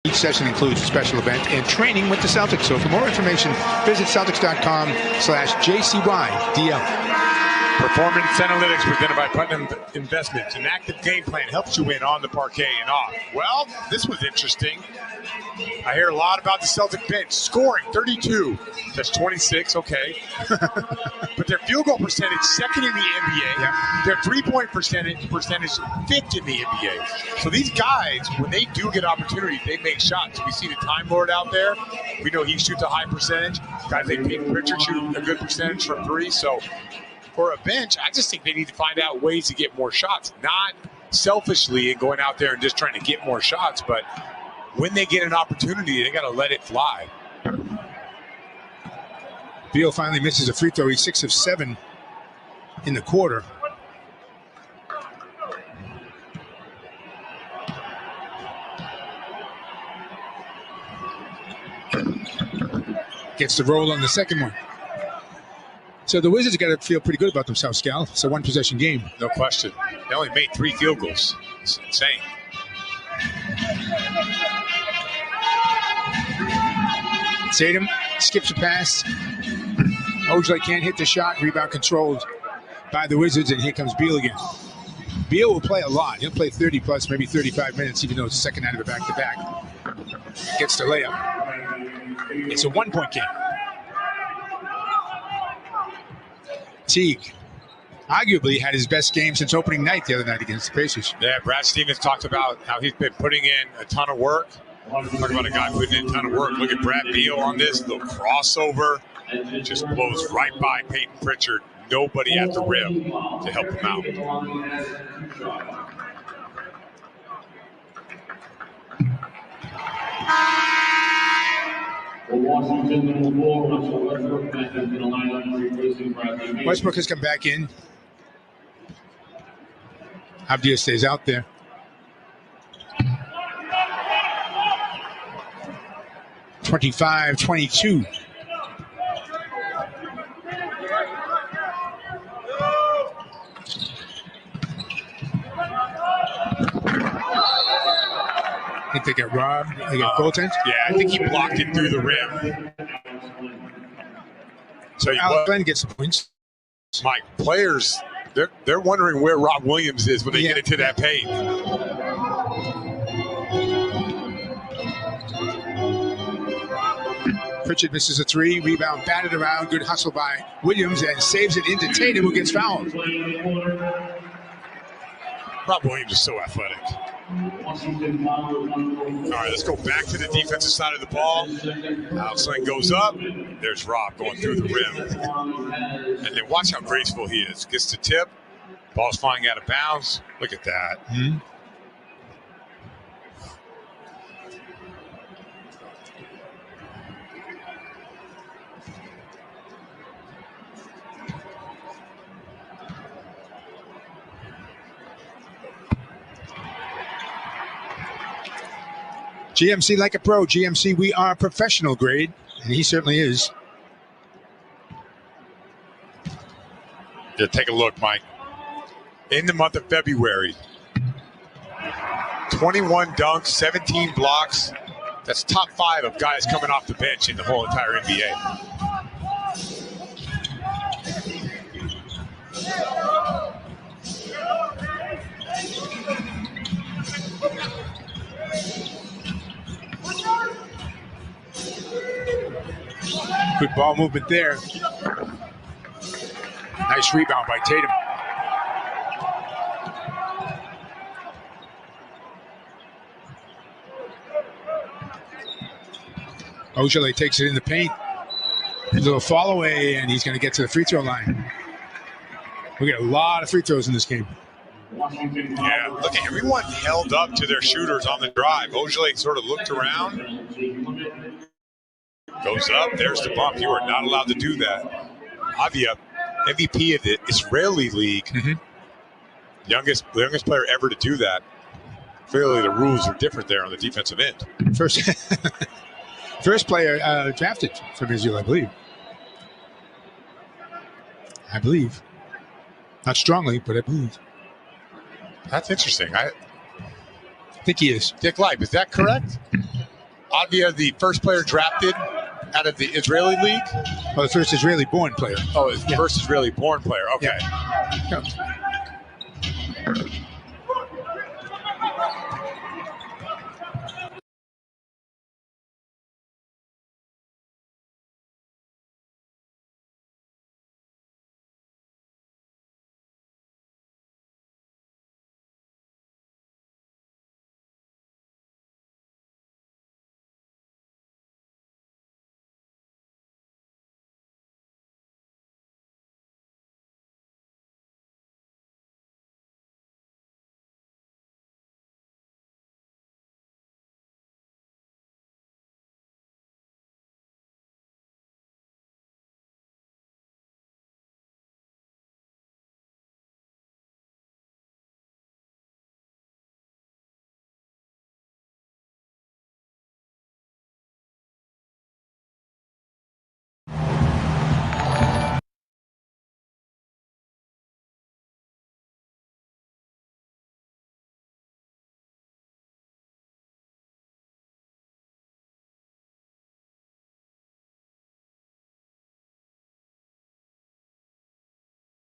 Each session includes a special event and training with the Celtics. So for more information, visit Celtics.com/JCYDL. Performance Analytics presented by Putnam Investments. An active game plan helps you win on the parquet and off. Well, this was interesting. I hear a lot about the Celtic bench. Scoring 32. That's 26, okay. But their field goal percentage, second in the NBA. Yeah. Their three-point percentage, fifth in the NBA. So these guys, when they do get opportunities, they make shots. We see the Time Lord out there. We know he shoots a high percentage. Guys like Peyton Pritchard shoot a good percentage from three. So for a bench, I just think they need to find out ways to get more shots. Not selfishly and going out there and just trying to get more shots, but when they get an opportunity, they got to let it fly. Beal finally misses a free throw. He's 6 of 7 in the quarter. Gets the roll on the second one. So the Wizards got to feel pretty good about themselves, Scal. It's a one-possession game. No question. They only made 3 field goals. It's insane. Tatum skips a pass. Ojale can't hit the shot. Rebound controlled by the Wizards, and here comes Beal again. Beal will play a lot. He'll play 30 plus, maybe 35 minutes, even though it's the second night of a back-to-back. Gets the layup. It's a one-point game. Teague arguably had his best game since opening night the other night against the Pacers. Yeah, Brad Stevens talked about how he's been putting in a ton of work. Talk about a guy putting in a ton of work. Look at Brad Beal on this, the crossover. Just blows right by Peyton Pritchard. Nobody at the rim to help him out. Westbrook has come back in. Abdia stays out there. (25-22). I think they get robbed. They get goaltend. Yeah, I think he blocked it through the rim. So Glenn gets the points. My players, they're wondering where Rob Williams is when they get into that paint. Pritchard misses a 3. Rebound batted around. Good hustle by Williams and saves it into Tatum, who gets fouled. Rob Williams is so athletic. All right, let's go back to the defensive side of the ball. Sling goes up. There's Rob going through the rim. And then watch how graceful he is. Gets the tip. Ball's flying out of bounds. Look at that. Mm-hmm. GMC like a pro. GMC, we are professional grade, and he certainly is. Yeah, take a look, Mike. In the month of February, 21 dunks, 17 blocks. That's top 5 of guys coming off the bench in the whole entire NBA. Good ball movement there. Nice rebound by Tatum. Ojale takes it in the paint. A little fall away, and he's going to get to the free throw line. We get a lot of free throws in this game. Yeah, look at everyone held up to their shooters on the drive. Ojale sort of looked around. Goes up. There's the bump. You are not allowed to do that. Avia, MVP of the Israeli League. Mm-hmm. Youngest player ever to do that. Clearly, the rules are different there on the defensive end. First player drafted from Israel, I believe. Not strongly, but I believe. That's interesting. I think he is. Dick Leib, is that correct? Advia, the first player drafted out of the Israeli league? Oh, the first Israeli-born player. Oh, it's the first Israeli-born player. Okay. Yeah.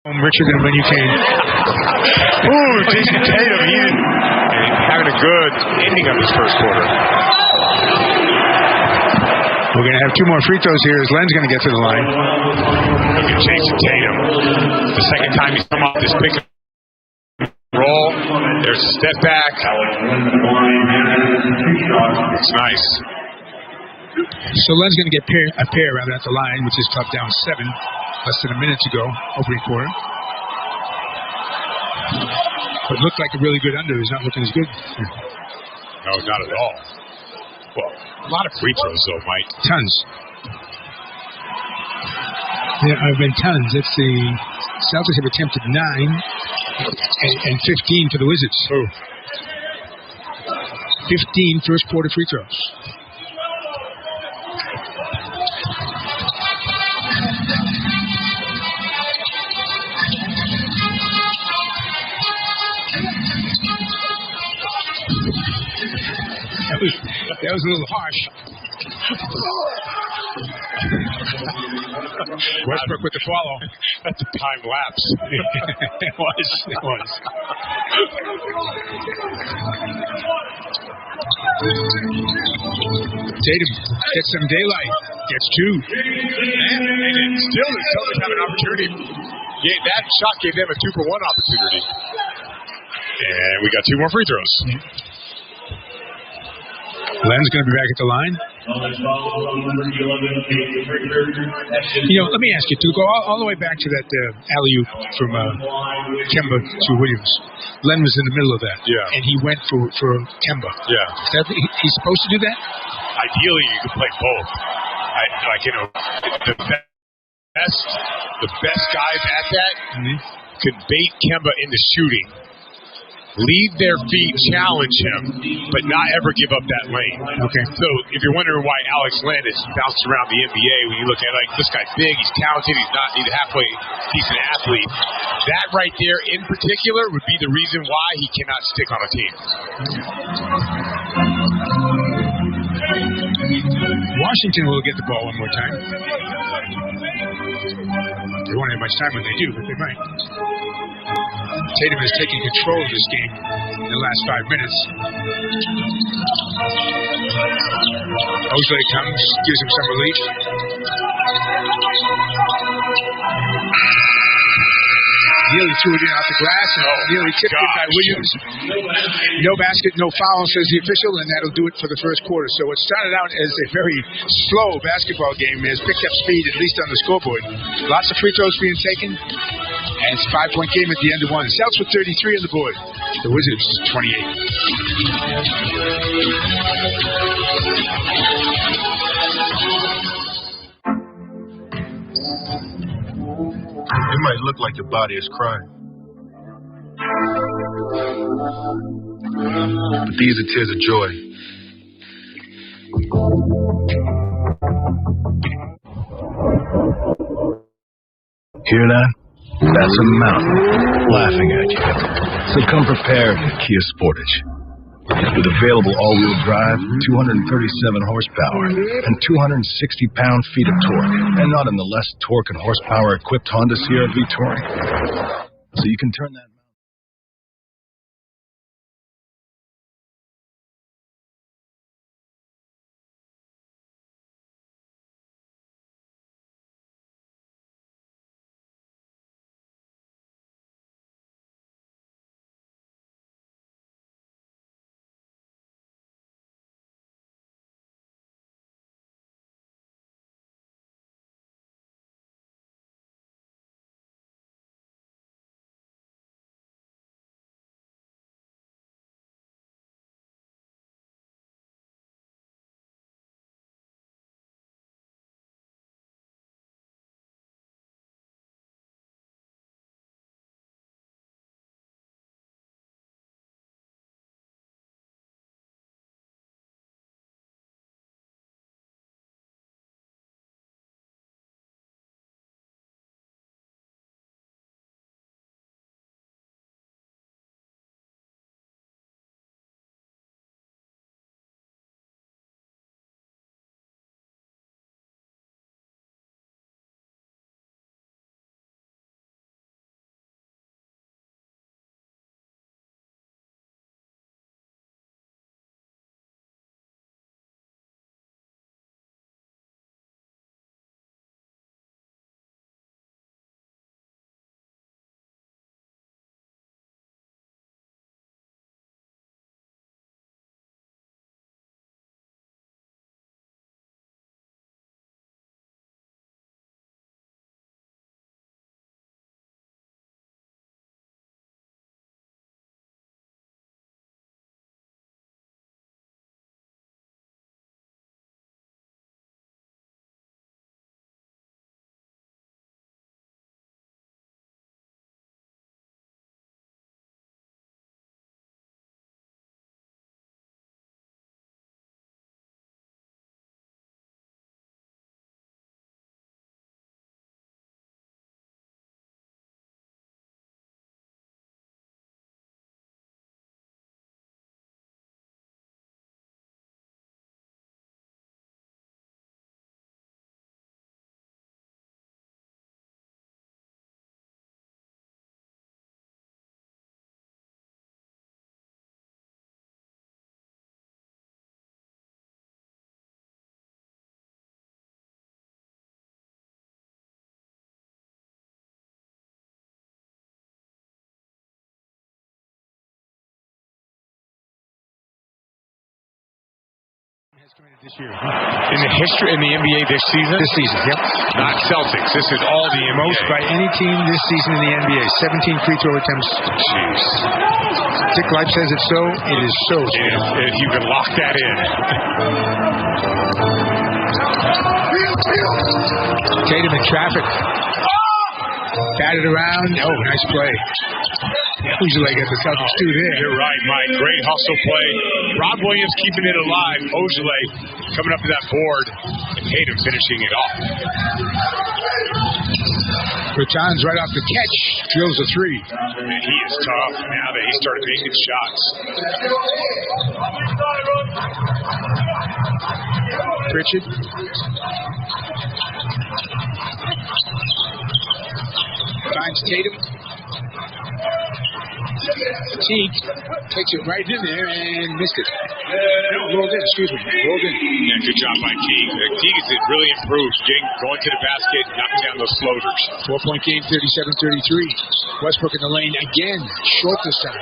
Richer than when you came. Ooh, Jason Tatum, having a good ending of his first quarter. We're going to have 2 more free throws here as Len's going to get to the line. Look at Jason Tatum. The second time he's come off this pick and roll. There's a step back. It's nice. So Len's going to get a pair rather at the line, which is Club down 7. Less than a minute to go, opening quarter. But looked like a really good under. He's not looking as good. No, not at all. Well, a lot of free throws, though, Mike. Tons. There have been tons. It's the Celtics have attempted 9 and 15 for the Wizards. Ooh. 15 first quarter free throws. That was a little harsh. Westbrook with the follow. That's a time lapse. It was. Tatum gets some daylight. Gets 2. And still, the Celtics have an opportunity. Yeah, that shot gave them a 2-for-1 opportunity. And we got 2 more free throws. Len's going to be back at the line. You know, let me ask you, to go all the way back to that alley-oop from Kemba to Williams. Len was in the middle of that. Yeah. And he went for Kemba. Yeah. He's supposed to do that? Ideally, you could play both. The best guys at that could bait Kemba into shooting. Leave their feet, challenge him, but not ever give up that lane. Okay. So if you're wondering why Alex Len is bounced around the NBA, when you look at this guy's big, he's talented, he's a halfway decent athlete. That right there in particular would be the reason why he cannot stick on a team. Washington will get the ball one more time. They won't have much time when they do, but they might. Tatum has taken control of this game in the last 5 minutes. Mosley comes, gives him some relief. Nearly threw it in off the glass and nearly tipped it by Williams. No basket, no foul, says the official, and that'll do it for the first quarter. So what started out as a very slow basketball game has picked up speed, at least on the scoreboard. Lots of free throws being taken, and it's a 5-point game at the end of 1. Celtics with 33 on the board. The Wizards, 28. It might look like your body is crying, but these are tears of joy. Hear that? That's a mountain laughing at you. So come prepared, Kia Sportage. With available all-wheel drive, 237 horsepower, and 260 pound-feet of torque, and not in the less torque and horsepower-equipped Honda Sierra V-Touring. So you can turn that... This year. In the NBA this season? This season, yep. Not Celtics. This is all the NBA. Most by any team this season in the NBA. 17 free throw attempts. Jeez. Dick Life says it's so. It is so. If you can lock that in. Tatum in traffic. Batted around. Oh, nice play. Who's like at the Celtics too there? You're right, Mike. Great hustle play. Rob Williams keeping it alive. Ojale coming up to that board. And Tatum finishing it off. Bertans right off the catch. Drills a three. Man, he is tough now that he started making shots. Pritchard. Finds Tatum. Teague takes it right in there and missed it. Rolled in, excuse me. Rolled in. Yeah, good job by Teague. Teague has really improved, going to the basket, knocking down those floaters. 4-point game, 37-33. Westbrook in the lane again. Short this time.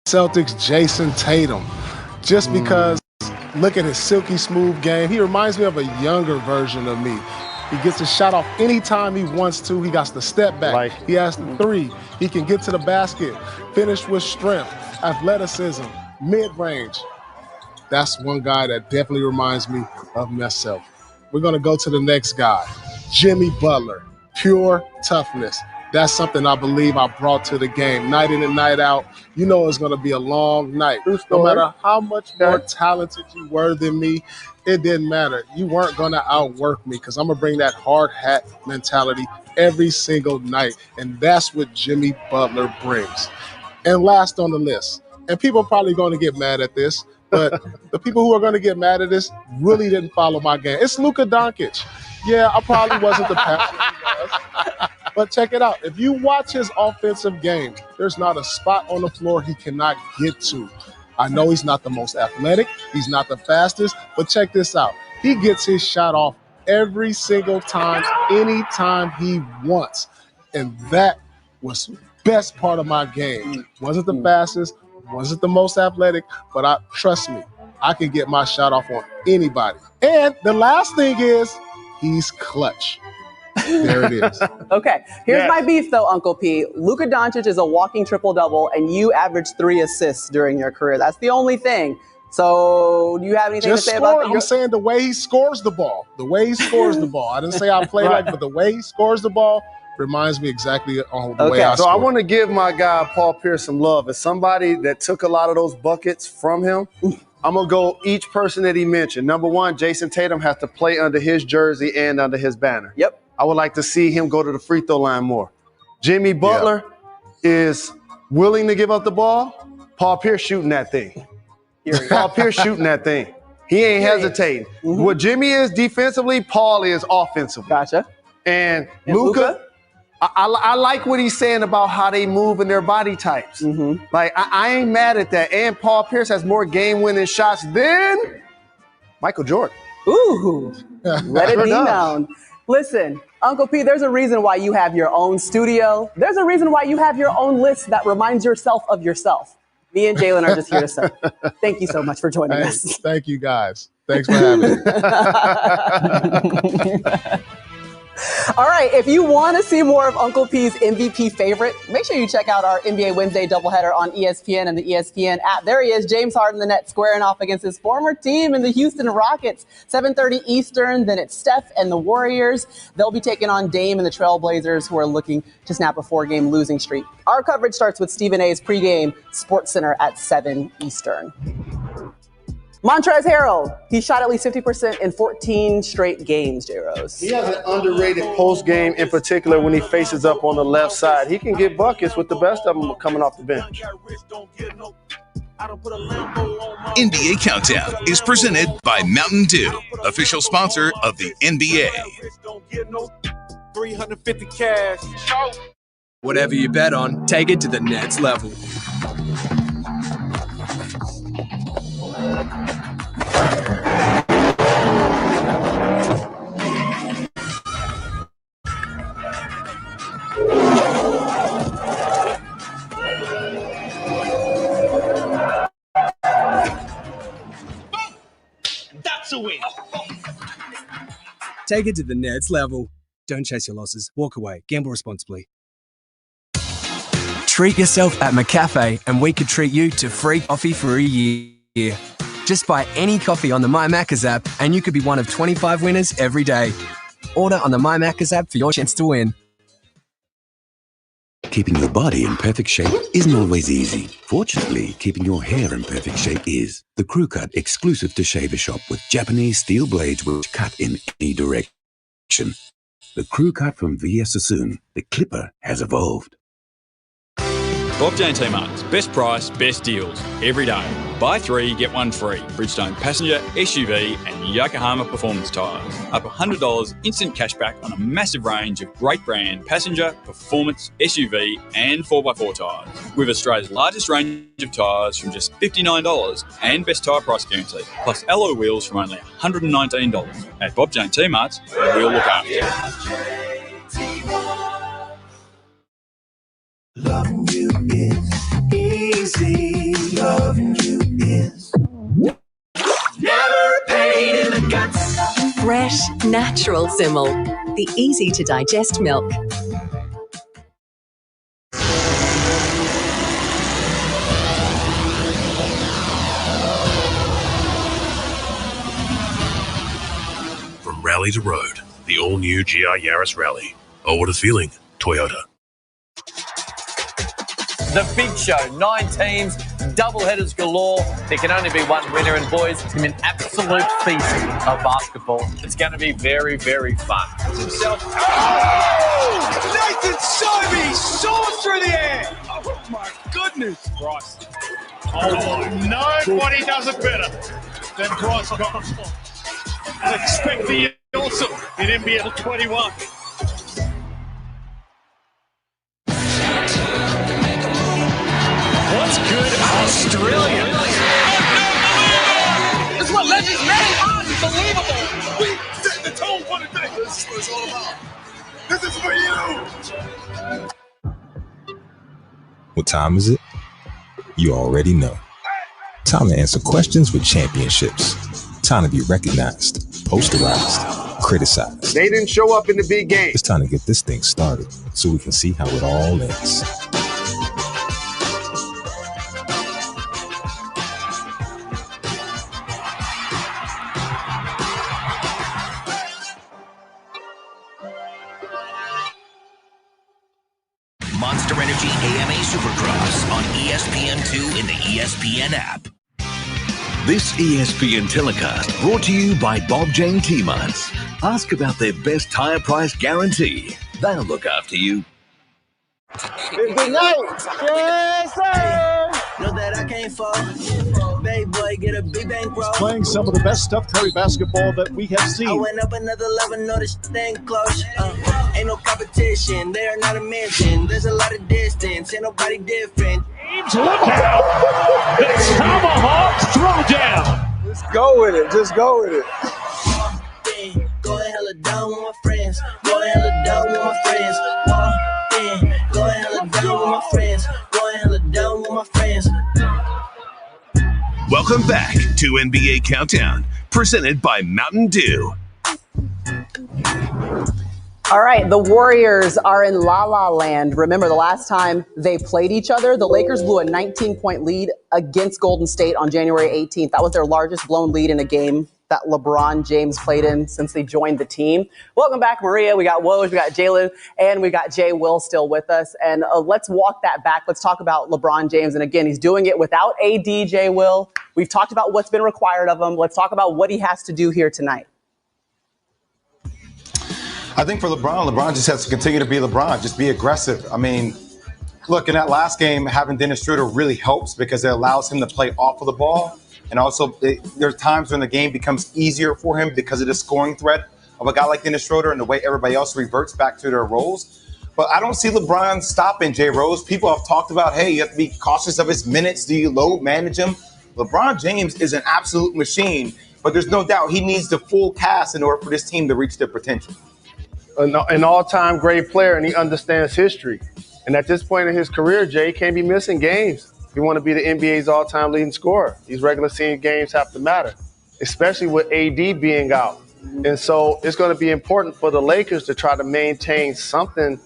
Celtics Jason Tatum, just because look at his silky smooth game. He reminds me of a younger version of me. He gets his shot off anytime he wants to. He got the step back. He has the three. He can get to the basket, finish with strength, athleticism, mid-range. That's one guy that definitely reminds me of myself. We're going to go to the next guy, Jimmy Butler, pure toughness. That's something I believe I brought to the game. Night in and night out, you know it's going to be a long night. No matter how much more talented you were than me, it didn't matter. You weren't going to outwork me because I'm going to bring that hard hat mentality every single night. And that's what Jimmy Butler brings. And last on the list, and people are probably going to get mad at this, but the people who are going to get mad at this really didn't follow my game. It's Luka Doncic. Yeah, I probably wasn't the passer he was. But check it out. If you watch his offensive game, there's not a spot on the floor he cannot get to. I know he's not the most athletic. He's not the fastest. But check this out. He gets his shot off every single time, anytime he wants. And that was the best part of my game. Wasn't the fastest, wasn't the most athletic, but trust me, I can get my shot off on anybody. And the last thing is he's clutch. There it is. Okay, here's my beef though, Uncle P. Luka Doncic is a walking triple-double, and you averaged 3 assists during your career. That's the only thing. So do you have anything to say about that? I'm saying the way he scores the ball. The way he scores the ball. I didn't say I play like, but the way he scores the ball reminds me exactly of the way I score. So I want to give my guy Paul Pierce some love. As somebody that took a lot of those buckets from him, I'm going to go each person that he mentioned. Number one, Jason Tatum has to play under his jersey and under his banner. Yep. I would like to see him go to the free throw line more. Jimmy Butler is willing to give up the ball. Paul Pierce shooting that thing. Paul Pierce shooting that thing. He ain't hesitating. What Jimmy is defensively, Paul is offensively. Gotcha. And Luka, I like what he's saying about how they move in their body types. Like, I ain't mad at that. And Paul Pierce has more game-winning shots than Michael Jordan. Ooh, let it be known. Listen, Uncle P, there's a reason why you have your own studio. There's a reason why you have your own list that reminds yourself of yourself. Me and Jalen are just here to serve. Thank you so much for joining us. Thank you, guys. Thanks for having me. All right, if you want to see more of Uncle P's MVP favorite, make sure you check out our NBA Wednesday doubleheader on ESPN and the ESPN app. There he is, James Harden, the net, squaring off against his former team in the Houston Rockets. 7:30 Eastern, then it's Steph and the Warriors. They'll be taking on Dame and the Trailblazers, who are looking to snap a 4-game losing streak. Our coverage starts with Stephen A's pregame Sports Center at 7 Eastern. Montrezl Harrell, he shot at least 50% in 14 straight games, J-Rose. He has an underrated post game, in particular when he faces up on the left side. He can get buckets with the best of them coming off the bench. NBA Countdown is presented by Mountain Dew, official sponsor of the NBA. 350 cash. Whatever you bet on, take it to the next level. That's a win. Take it to the next level. Don't chase your losses. Walk away. Gamble responsibly. Treat yourself at McCafe, and we could treat you to free coffee for a year. Just buy any coffee on the My Macca's app, and you could be one of 25 winners every day. Order on the My Macca's app for your chance to win. Keeping your body in perfect shape isn't always easy. Fortunately, keeping your hair in perfect shape is. The Crew Cut exclusive to Shaver Shop with Japanese steel blades which cut in any direction. The Crew Cut from VS Sassoon, the clipper has evolved. Bob Jane T-Mart's best price, best deals every day. Buy 3, get 1 free. Bridgestone passenger, SUV and Yokohama performance tyres. Up $100 instant cashback on a massive range of great brand passenger, performance, SUV and 4x4 tyres. With Australia's largest range of tyres from just $59 and best tyre price guarantee. Plus alloy wheels from only $119. At Bob Jane T-Mart's, we'll look after you. Loving you is easy. Loving you is never a pain in the guts. Fresh, natural Simmel. the easy-to-digest milk. From rally to road, the all-new GR Yaris Rally. Oh, what a feeling. Toyota. The big show, 9 teams, double-headers galore. There can only be one winner, and boys, it's an absolute feast of basketball. It's going to be very, very fun. Himself. Oh! Nathan Sobey soared through the air. Oh my goodness. Bryce. Oh, nobody does it better than Bryce Cox. And expect the awesome in NBL 21. What's good, Australia? It's what legends made. Unbelievable. We set the tone for the day. This is what it's all about. This is for you. What time is it? You already know. Time to answer questions with championships. Time to be recognized, posterized, criticized. They didn't show up in the big game. It's time to get this thing started so we can see how it all ends. Monster Energy AMA Supercross on ESPN2 in the ESPN app. This ESPN telecast brought to you by Bob Jane T-Marts. Ask about their best tire price guarantee. They'll look after you. Good night. Yes, sir. Know that I can't fall. Baby boy, get a big bang roll. Playing some of the best Steph Curry basketball that we have seen. I went up another level, know this ain't close. Ain't no competition, they are not a mention. There's a lot of distance, ain't nobody different. James, look out! It's tomahawk throwdown. Just go with it. Just go with it. Going hella down with my friends. Going hella down with my friends. Going hella down with my friends. Going hella down with my friends. Welcome back to NBA Countdown, presented by Mountain Dew. All right, the Warriors are in La La Land. Remember, the last time they played each other, the Lakers blew a 19-point lead against Golden State on January 18th. That was their largest blown lead in a game that LeBron James played in since they joined the team. Welcome back, Maria. We got Woj, we got Jalen, and we got Jay Will still with us. And let's walk that back. Let's talk about LeBron James. And again, he's doing it without AD, Jay Will. We've talked about what's been required of him. Let's talk about what he has to do here tonight. I think for LeBron just has to continue to be LeBron, just be aggressive. I mean, look, in that last game, having Dennis Schroeder really helps because it allows him to play off of the ball. And also, there's times when the game becomes easier for him because of the scoring threat of a guy like Dennis Schroeder and the way everybody else reverts back to their roles. But I don't see LeBron stopping Jay Rose. People have talked about, hey, you have to be cautious of his minutes. Do you load manage him? LeBron James is an absolute machine, but there's no doubt he needs the full cast in order for this team to reach their potential. An all-time great player, and he understands history. And at this point in his career, Jay can't be missing games. If you want to be the NBA's all-time leading scorer, these regular season games have to matter, especially with AD being out. And so it's going to be important for the Lakers to try to maintain something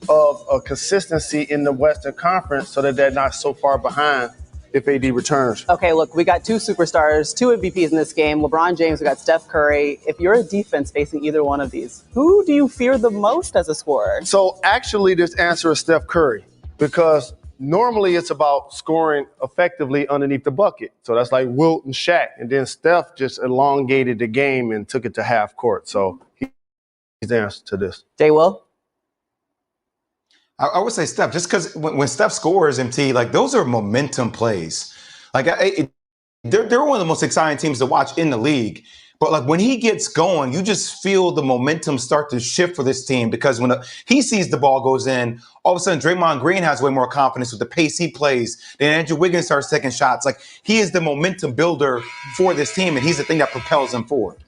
of a consistency in the Western Conference so that they're not so far behind if AD returns. Okay, look, we got two superstars, two MVPs in this game. LeBron James, we got Steph Curry. If you're a defense facing either one of these, who do you fear the most as a scorer? So actually this answer is Steph Curry because normally it's about scoring effectively underneath the bucket. So that's like Wilt and Shaq. And then Steph just elongated the game and took it to half court. So he's the answer to this. Jay Will? I would say Steph, just because when Steph scores, MT, like those are momentum plays. Like they're one of the most exciting teams to watch in the league. But like when he gets going, you just feel the momentum start to shift for this team because when he sees the ball goes in, all of a sudden Draymond Green has way more confidence with the pace he plays. Then Andrew Wiggins starts taking shots. Like he is the momentum builder for this team, and he's the thing that propels them forward.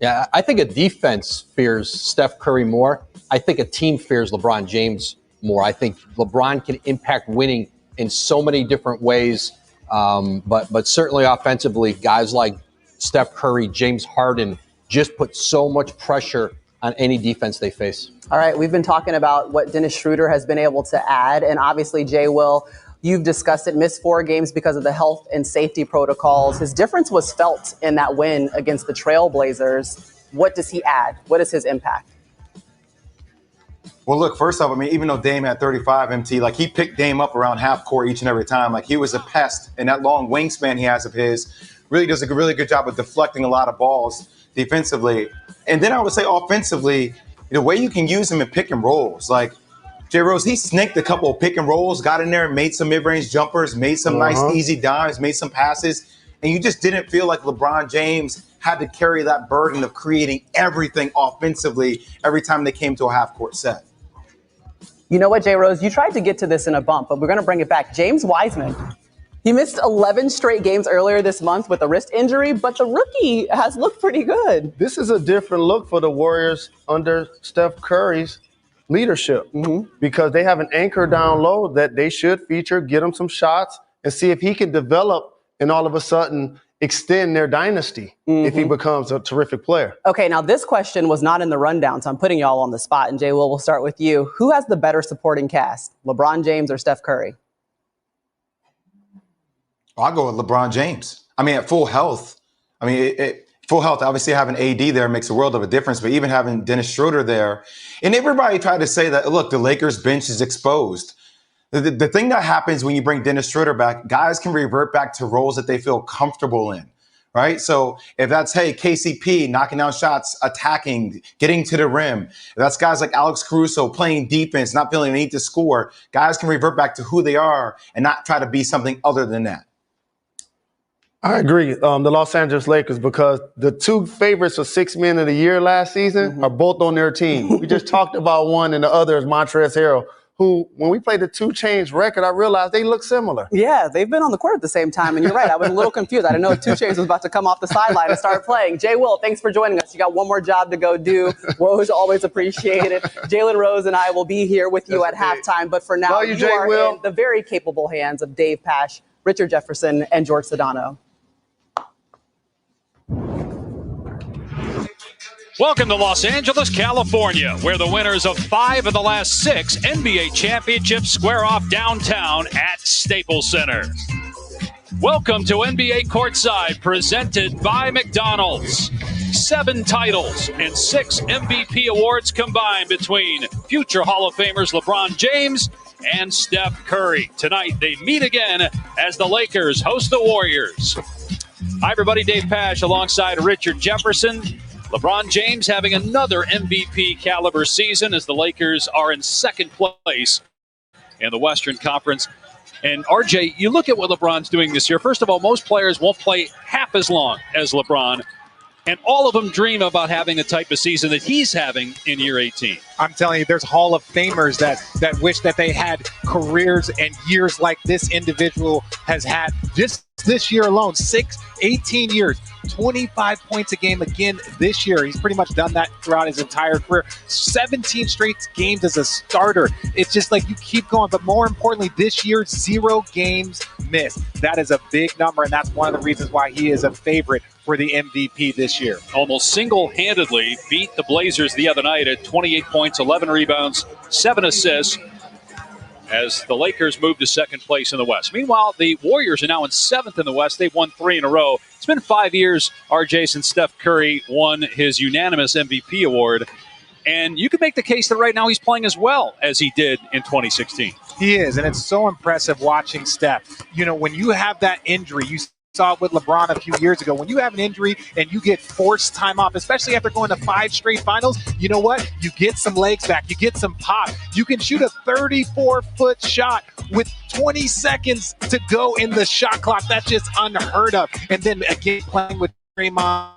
Yeah, I think a defense fears Steph Curry more. I think a team fears LeBron James more. I think LeBron can impact winning in so many different ways, but certainly offensively, guys like Steph Curry, James Harden just put so much pressure on any defense they face. All right, we've been talking about what Dennis Schroeder has been able to add, and obviously, Jay Will, you've discussed it, missed 4 games because of the health and safety protocols. His difference was felt in that win against the Trailblazers. What does he add? What is his impact? Well, look, first off, I mean, even though Dame had 35 MT, like he picked Dame up around half court each and every time. Like he was a pest, and that long wingspan he has of his really does a really good job of deflecting a lot of balls defensively. And then I would say offensively, the way you can use him in pick and rolls, like J. Rose, he snaked a couple of pick and rolls, got in there and made some mid-range jumpers, made some nice easy dimes, made some passes, and you just didn't feel like LeBron James had to carry that burden of creating everything offensively every time they came to a half-court set. You know what, J. Rose? You tried to get to this in a bump, but we're going to bring it back. James Wiseman. He missed 11 straight games earlier this month with a wrist injury, but the rookie has looked pretty good. This is a different look for the Warriors under Steph Curry's leadership because they have an anchor down low that they should feature, get him some shots, and see if he can develop and all of a sudden extend their dynasty if he becomes a terrific player. Okay, now this question was not in the rundown, so I'm putting y'all on the spot. And Jay Will, we'll start with you. Who has the better supporting cast, LeBron James or Steph Curry? I'll go with LeBron James. I mean, at full health, full health, obviously having AD there makes a world of a difference, but even having Dennis Schroeder there, and everybody tried to say that, look, the Lakers bench is exposed. The thing that happens when you bring Dennis Schroeder back, guys can revert back to roles that they feel comfortable in, right? So if that's, hey, KCP knocking down shots, attacking, getting to the rim, if that's guys like Alex Caruso playing defense, not feeling the need to score, guys can revert back to who they are and not try to be something other than that. I agree. The Los Angeles Lakers, because the 2 favorites of 6 men of the year last season are both on their team. We just talked about one, and the other is Montrezl Harrell, who, when we played the 2 Chainz record, I realized they look similar. Yeah, they've been on the court at the same time, and you're right. I was a little confused. I didn't know if 2 Chainz was about to come off the sideline and start playing. Jay Will, thanks for joining us. You got one more job to go do. Woj, always appreciated. Jalen Rose and I will be here with you at halftime, but for now, you are in the very capable hands of Dave Pasch, Richard Jefferson, and George Sedano. Welcome to Los Angeles, California, where the winners of 5 of the last 6 NBA championships square off downtown at Staples Center. Welcome to NBA Courtside, presented by McDonald's. 7 titles and 6 MVP awards combined between future Hall of Famers LeBron James and Steph Curry. Tonight, they meet again as the Lakers host the Warriors. Hi, everybody. Dave Pasch alongside Richard Jefferson. LeBron James having another MVP caliber season as the Lakers are in second place in the Western Conference. And RJ, you look at what LeBron's doing this year. First of all, most players won't play half as long as LeBron, and all of them dream about having the type of season that he's having in year 18. I'm telling you, there's Hall of Famers that wish that they had careers and years like this individual has had. Just this year alone, 18 years, 25 points a game again this year. He's pretty much done that throughout his entire career. 17 straight games as a starter. It's just like you keep going. But more importantly, this year, 0 games missed. That is a big number, and that's one of the reasons why he is a favorite for the MVP this year. Almost single-handedly beat the Blazers the other night at 28 points, 11 rebounds, 7 assists, as the Lakers move to second place in the West. Meanwhile, the Warriors are now in 7th in the West. They've won 3 in a row. It's been 5 years, RJ, since Steph Curry won his unanimous MVP award. And you can make the case that right now he's playing as well as he did in 2016. He is, and it's so impressive watching Steph. You know, when you have that injury, you saw it with LeBron a few years ago. When you have an injury and you get forced time off, especially after going to 5 straight finals, you know what? You get some legs back. You get some pop. You can shoot a 34-foot shot with 20 seconds to go in the shot clock. That's just unheard of. And then again, playing with Draymond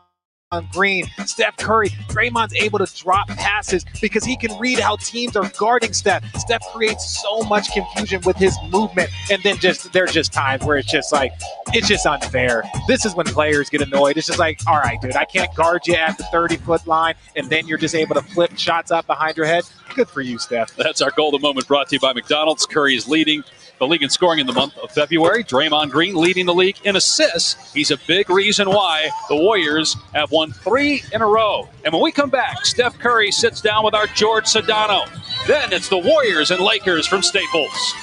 Green, Steph Curry, Draymond's able to drop passes because he can read how teams are guarding Steph. Steph creates so much confusion with his movement, and then there's just times where it's just unfair. This is when players get annoyed. It's just like, all right, dude, I can't guard you at the 30-foot line, and then you're just able to flip shots up behind your head. Good for you, Steph. That's our golden moment, brought to you by McDonald's. Curry is leading the league in scoring in the month of February. Draymond Green leading the league in assists. He's a big reason why the Warriors have won 3 in a row. And when we come back, Steph Curry sits down with our George Sedano. Then it's the Warriors and Lakers from Staples.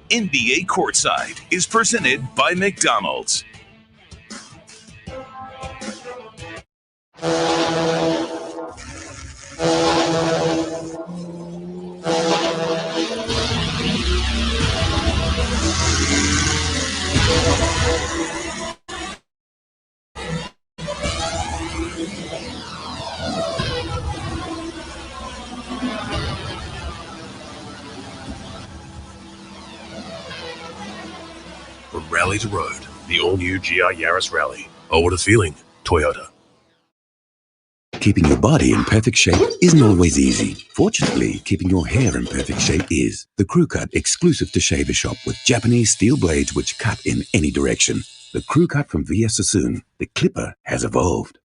NBA Courtside is presented by McDonald's. From Rally to Road, the all-new GR Yaris Rally. Oh, what a feeling. Toyota. Keeping your body in perfect shape isn't always easy. Fortunately, keeping your hair in perfect shape is. The Crew Cut exclusive to Shaver Shop with Japanese steel blades which cut in any direction. The Crew Cut from VS Sassoon. The clipper has evolved.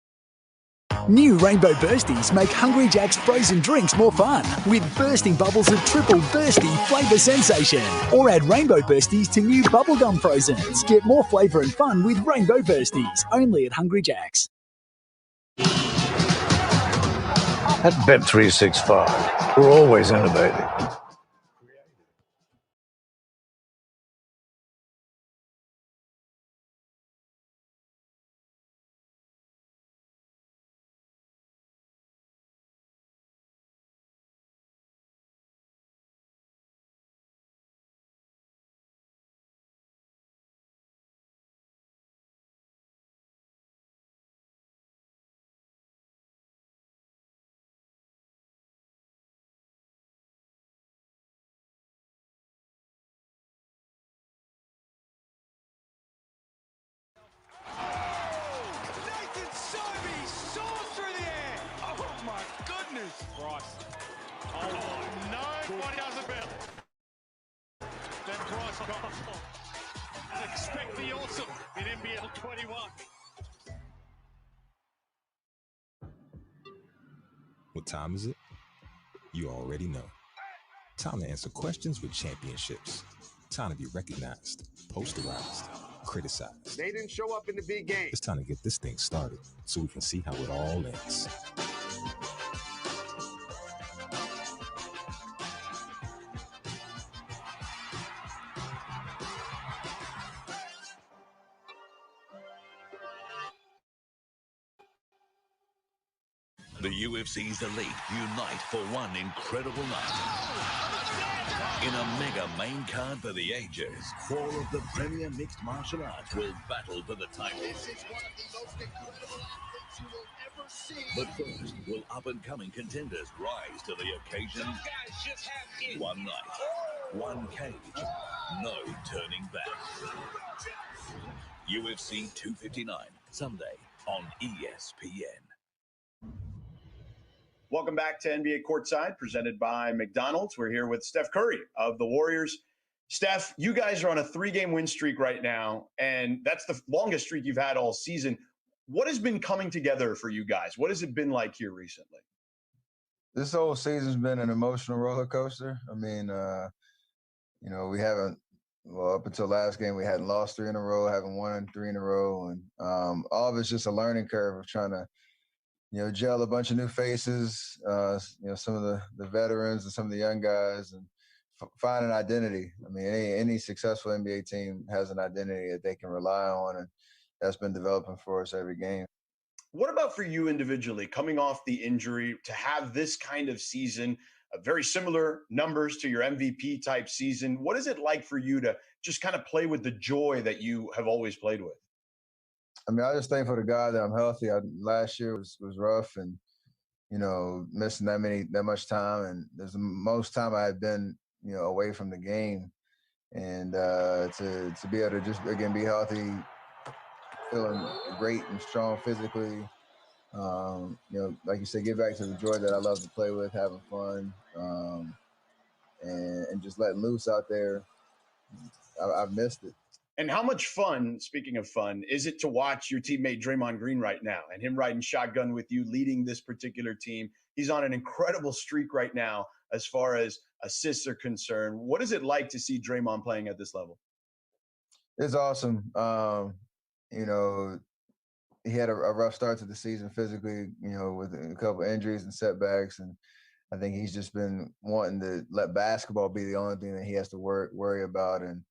New Rainbow Bursties make Hungry Jack's frozen drinks more fun with bursting bubbles of triple bursty flavour sensation. Or add Rainbow Bursties to new bubblegum frozens. Get more flavour and fun with Rainbow Bursties, only at Hungry Jack's. At Bet365, we're always innovating. Expect the awesome in NBL 21. What time is it? You already know. Time to answer questions with championships. Time to be recognized, posterized, criticized. They didn't show up in the big game. It's time to get this thing started so we can see how it all ends. The UFC's elite unite for one incredible night. In a mega main card for the ages, 4 of the premier mixed martial arts will battle for the title. This is one of the most incredible athletes you will ever see. But first, will up-and-coming contenders rise to the occasion? Some guys just have it. One night, one cage, no turning back. UFC 259, Sunday on ESPN. Welcome back to NBA Courtside, presented by McDonald's. We're here with Steph Curry of the Warriors. Steph, you guys are on a 3-game win streak right now, and that's the longest streak you've had all season. What has been coming together for you guys? What has it been like here recently? This whole season's been an emotional roller coaster. I mean, we haven't, up until last game, we hadn't lost 3 in a row, haven't won 3 in a row. And all of it's just a learning curve of trying to, gel a bunch of new faces, some of the veterans and some of the young guys, and find an identity. I mean, any successful NBA team has an identity that they can rely on, and that's been developing for us every game. What about for you individually, coming off the injury, to have this kind of season, very similar numbers to your MVP type season? What is it like for you to just kind of play with the joy that you have always played with? I mean, I just thank for the God that I'm healthy. Last year was rough, and missing that much time, and there's the most time I had been away from the game, and to be able to just again be healthy, feeling great and strong physically. Like you said, get back to the joy that I love to play with, having fun, and just letting loose out there. I've missed it. And how much fun, speaking of fun, is it to watch your teammate Draymond Green right now and him riding shotgun with you, leading this particular team? He's on an incredible streak right now as far as assists are concerned. What is it like to see Draymond playing at this level? It's awesome. You know, he had a rough start to the season physically, you know, with a couple injuries and setbacks. And I think he's just been wanting to let basketball be the only thing that he has to worry about. And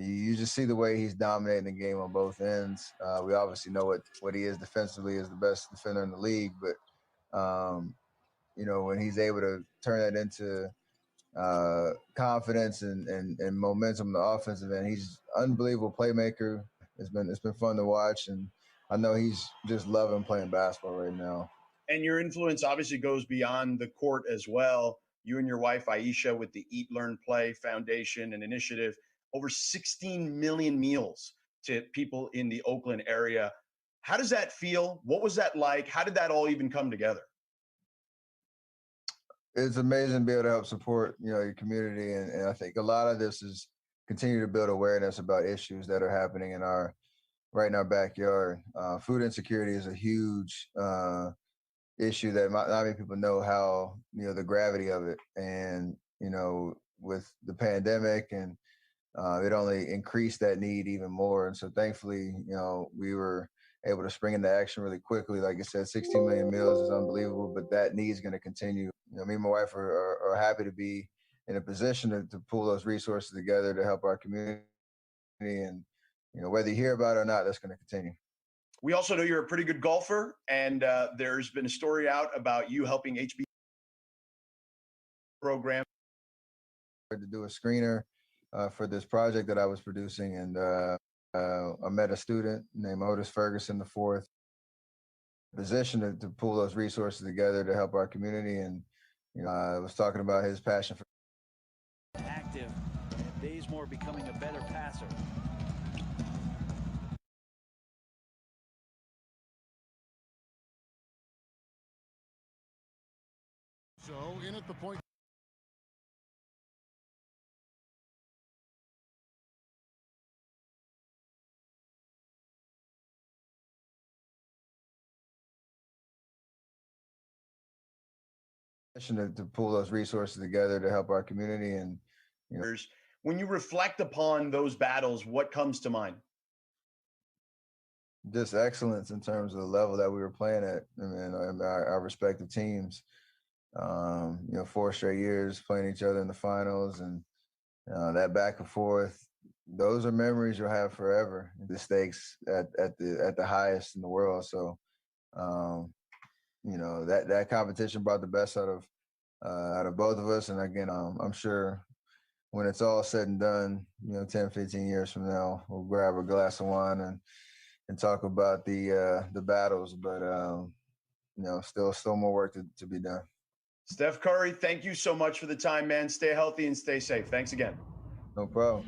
you just see the way he's dominating the game on both ends. We obviously know what he is defensively, is the best defender in the league. But, you know, when he's able to turn that into confidence and momentum in the offensive end, he's an unbelievable playmaker. It's been fun to watch, and I know he's just loving playing basketball right now. And your influence obviously goes beyond the court as well. You and your wife, Aisha, with the Eat, Learn, Play Foundation and initiative, over 16 million meals to people in the Oakland area. How does that feel? What was that like? How did that all even come together? It's amazing to be able to help support, you know, your community. And I think a lot of this is continue to build awareness about issues that are happening right in our backyard. Food insecurity is a huge issue that not many people know how, you know, the gravity of it. And, you know, with the pandemic and it only increased that need even more. And so thankfully, you know, we were able to spring into action really quickly. Like I said, 16 million meals is unbelievable, but that need is going to continue. You know, me and my wife are happy to be in a position to pull those resources together to help our community. And, you know, whether you hear about it or not, that's going to continue. We also know you're a pretty good golfer, and there's been a story out about you helping HB program to do a screener for this project that I was producing, and I met a student named Otis Ferguson IV, position to pull those resources together to help our community. And, you know, I was talking about his passion for active, and Bazemore becoming a better passer. So in at the point. to pull those resources together to help our community. And, you know, when you reflect upon those battles, what comes to mind? Just excellence in terms of the level that we were playing at. I mean, our respective teams. You know, 4 straight years playing each other in the finals, and that back and forth. Those are memories you'll have forever. The stakes at the highest in the world. So, you know, that competition brought the best out of both of us. And again, I'm sure when it's all said and done, you know, 10, 15 years from now, we'll grab a glass of wine and talk about the battles. But you know, still more work to be done. Steph Curry, thank you so much for the time, man. Stay healthy and stay safe. Thanks again. No problem.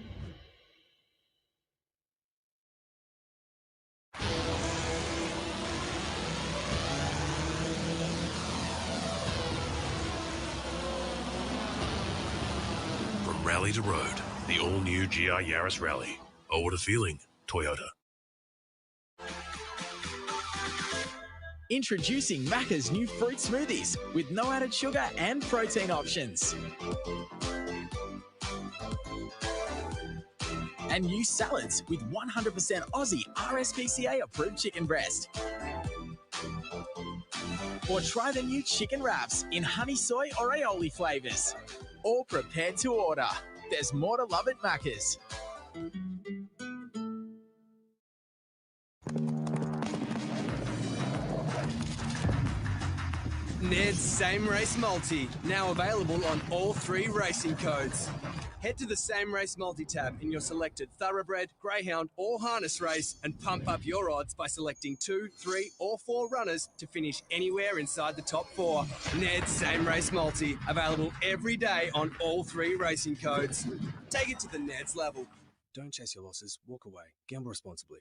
From Rally to Road, the all-new GI Yaris Rally. Oh, what a feeling, Toyota. Introducing Macca's new fruit smoothies with no added sugar and protein options. And new salads with 100% Aussie RSPCA approved chicken breast. Or try the new chicken wraps in honey soy or aioli flavors. All prepared to order. There's more to love at Macca's. Ned's Same Race Multi, now available on all 3 racing codes. Head to the Same Race Multi tab in your selected Thoroughbred, Greyhound or Harness race and pump up your odds by selecting 2, 3 or 4 runners to finish anywhere inside the top 4. Ned's Same Race Multi, available every day on all 3 racing codes. Take it to the Ned's level. Don't chase your losses, walk away. Gamble responsibly.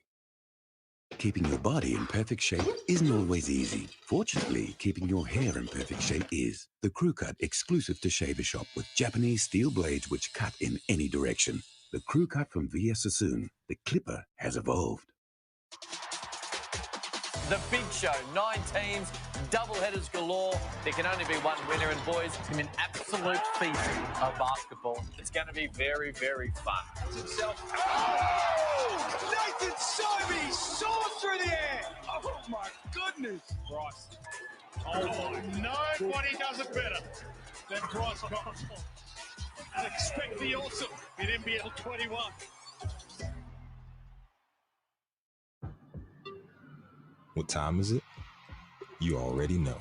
Keeping your body in perfect shape isn't always easy. Fortunately, keeping your hair in perfect shape is. The Crew Cut exclusive to Shaver Shop with Japanese steel blades which cut in any direction. The Crew Cut from VS Sassoon. The clipper has evolved. The big show, 9 teams, double-headers galore. There can only be one winner, and boys, it's going to be an absolute feast of basketball. It's going to be very, very fun. Himself. Oh! Nathan Sobey soars through the air. Oh, my goodness. Cross. Oh, nobody does it better than Cross. And expect the awesome in NBL 21. What time is it? You already know.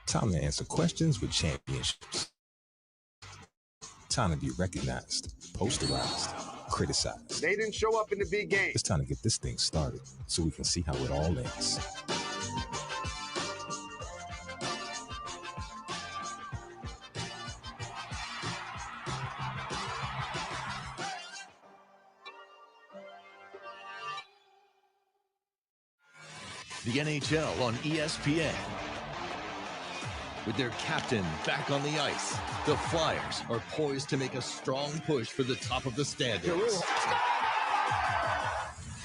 Time to answer questions with championships. Time to be recognized, posterized, criticized. They didn't show up in the big game. It's time to get this thing started so we can see how it all ends. The NHL on ESPN. With their captain back on the ice, the Flyers are poised to make a strong push for the top of the standings.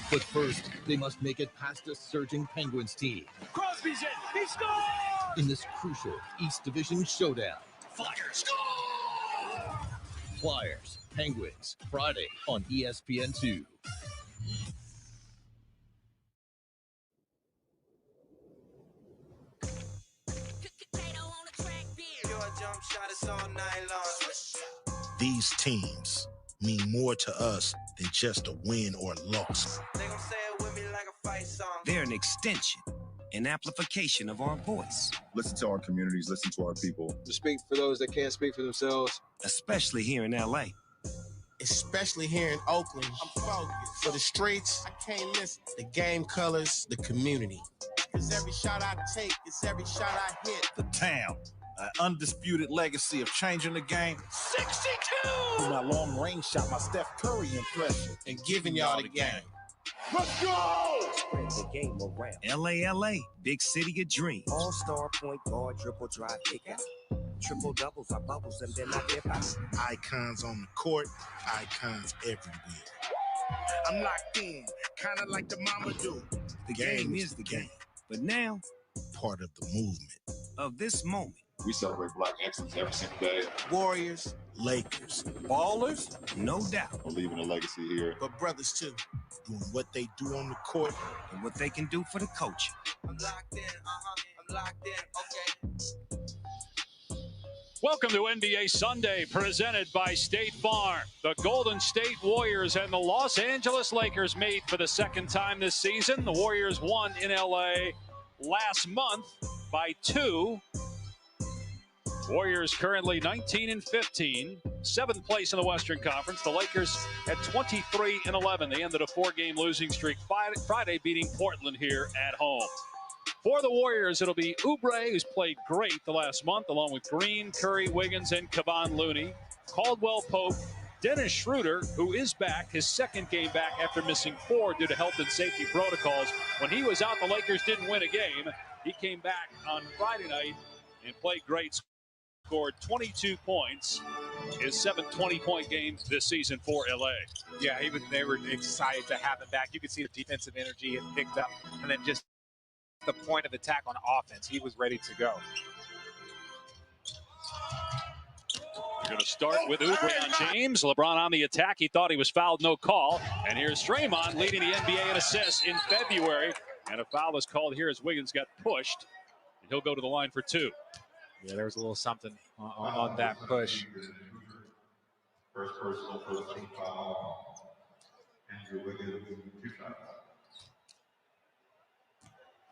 But first, they must make it past a surging Penguins team Crosby's in. He scored! in this crucial East Division showdown. Flyers score! Flyers, Penguins, Friday on ESPN2. These teams mean more to us than just a win or a loss. They're an extension, an amplification of our voice. Listen to our communities, listen to our people. To speak for those that can't speak for themselves. Especially here in LA. Especially here in Oakland. I'm focused. For the streets, I can't miss the game colors, the community. Because every shot I take is every shot I hit. The town, an undisputed legacy of changing the game. 62! With my long range shot, my Steph Curry impression, and giving y'all the game. Let's go! Spread the game around. LA, big city of dreams. All-star point guard, dribble, drive, kick out. Triple doubles are bubbles and then I dip out. Icons on the court, icons everywhere. I'm locked in, kind of like the mama do. The game is the game. But now, part of the movement. Of this moment. We celebrate Black excellence every single day. Warriors, Lakers, ballers, no doubt. We're leaving a legacy here. But brothers too, doing what they do on the court and what they can do for the culture. I'm locked in, I'm locked in, okay. Welcome to NBA Sunday, presented by State Farm. The Golden State Warriors and the Los Angeles Lakers meet for the second time this season. The Warriors won in LA last month by 2. Warriors currently 19-15, 7th place in the Western Conference. The Lakers at 23-11. They ended a 4-game losing streak Friday, beating Portland here at home. For the Warriors, it'll be Oubre, who's played great the last month, along with Green, Curry, Wiggins, and Kevon Looney. Caldwell Pope, Dennis Schroeder, who is back, his second game back after missing 4 due to health and safety protocols. When he was out, the Lakers didn't win a game. He came back on Friday night and played great. Scored 22 points, his 7th 20-point game this season for LA. Yeah, they were excited to have him back. You could see the defensive energy had picked up, and then just the point of attack on offense. He was ready to go. We're going to start with Oubre on James. LeBron on the attack. He thought he was fouled, no call. And here's Draymond leading the NBA in assists in February. And a foul is called here as Wiggins got pushed. And he'll go to the line for 2. Yeah, there was a little something on that push. First personal for the team foul. Andrew Wiggins, 2 shots.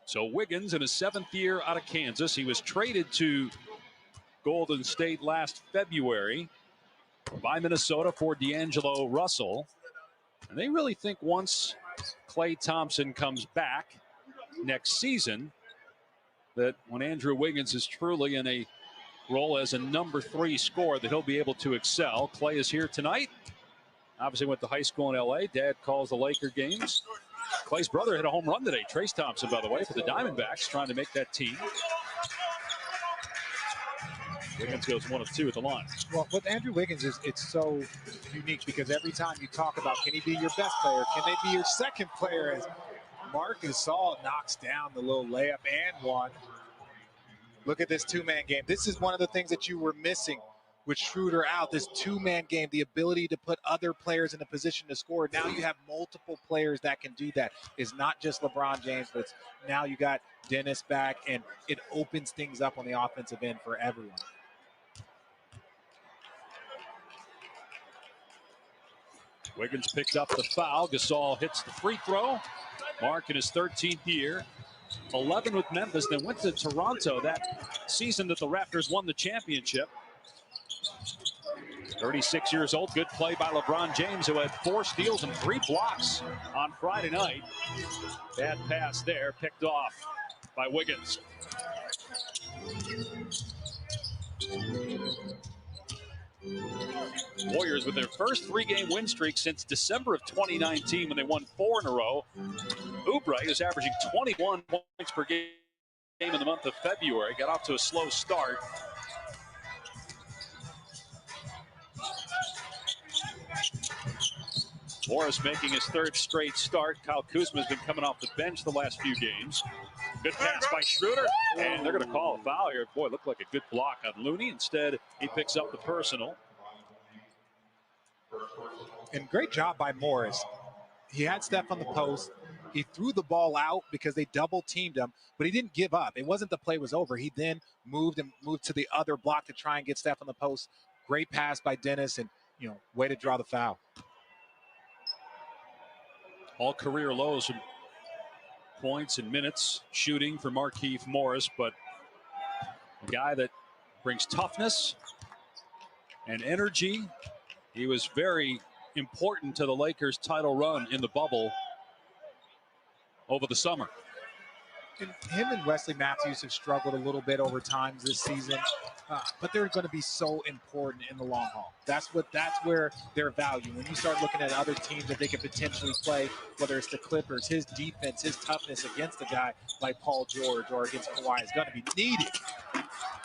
So Wiggins in his 7th year out of Kansas. He was traded to Golden State last February by Minnesota for D'Angelo Russell. And they really think once Klay Thompson comes back next season, that when Andrew Wiggins is truly in a role as a number 3 scorer, that he'll be able to excel. Klay is here tonight. Obviously went to high school in LA. Dad calls the Laker games. Klay's brother hit a home run today. Trace Thompson, by the way, for the Diamondbacks, trying to make that team. Wiggins goes 1 of 2 at the line. Well, with Andrew Wiggins, it's so unique because every time you talk about, can he be your best player? Can they be your second player? Marc Gasol knocks down the little layup and one. Look at this two-man game. This is one of the things that you were missing with Schroeder out, this two-man game, the ability to put other players in a position to score. Now you have multiple players that can do that. It's not just LeBron James, but it's, now you got Dennis back, and it opens things up on the offensive end for everyone. Wiggins picked up the foul. Gasol hits the free throw. Marc in his 13th year. 11 with Memphis, then went to Toronto that season that the Raptors won the championship. 36 years old. Good play by LeBron James, who had 4 steals and 3 blocks on Friday night. Bad pass there, picked off by Wiggins. Warriors with their first 3-game win streak since December of 2019 when they won 4 in a row. Oubre is averaging 21 points per game in the month of February. Got off to a slow start. Morris making his 3rd straight start. Kyle Kuzma has been coming off the bench the last few games. Good pass by Schroeder, and they're going to call a foul here. Boy, it looked like a good block on Looney. Instead, he picks up the personal. And great job by Morris. He had Steph on the post. He threw the ball out because they double-teamed him, but he didn't give up. It wasn't the play was over. He then moved to the other block to try and get Steph on the post. Great pass by Dennis, and way to draw the foul. All career lows in points and minutes shooting for Markieff Morris, but a guy that brings toughness and energy. He was very important to the Lakers' title run in the bubble over the summer. And him and Wesley Matthews have struggled a little bit over times this season, but they're going to be so important in the long haul. That's where their value. When you start looking at other teams that they could potentially play, whether it's the Clippers, his defense, his toughness against a guy like Paul George or against Kawhi is going to be needed.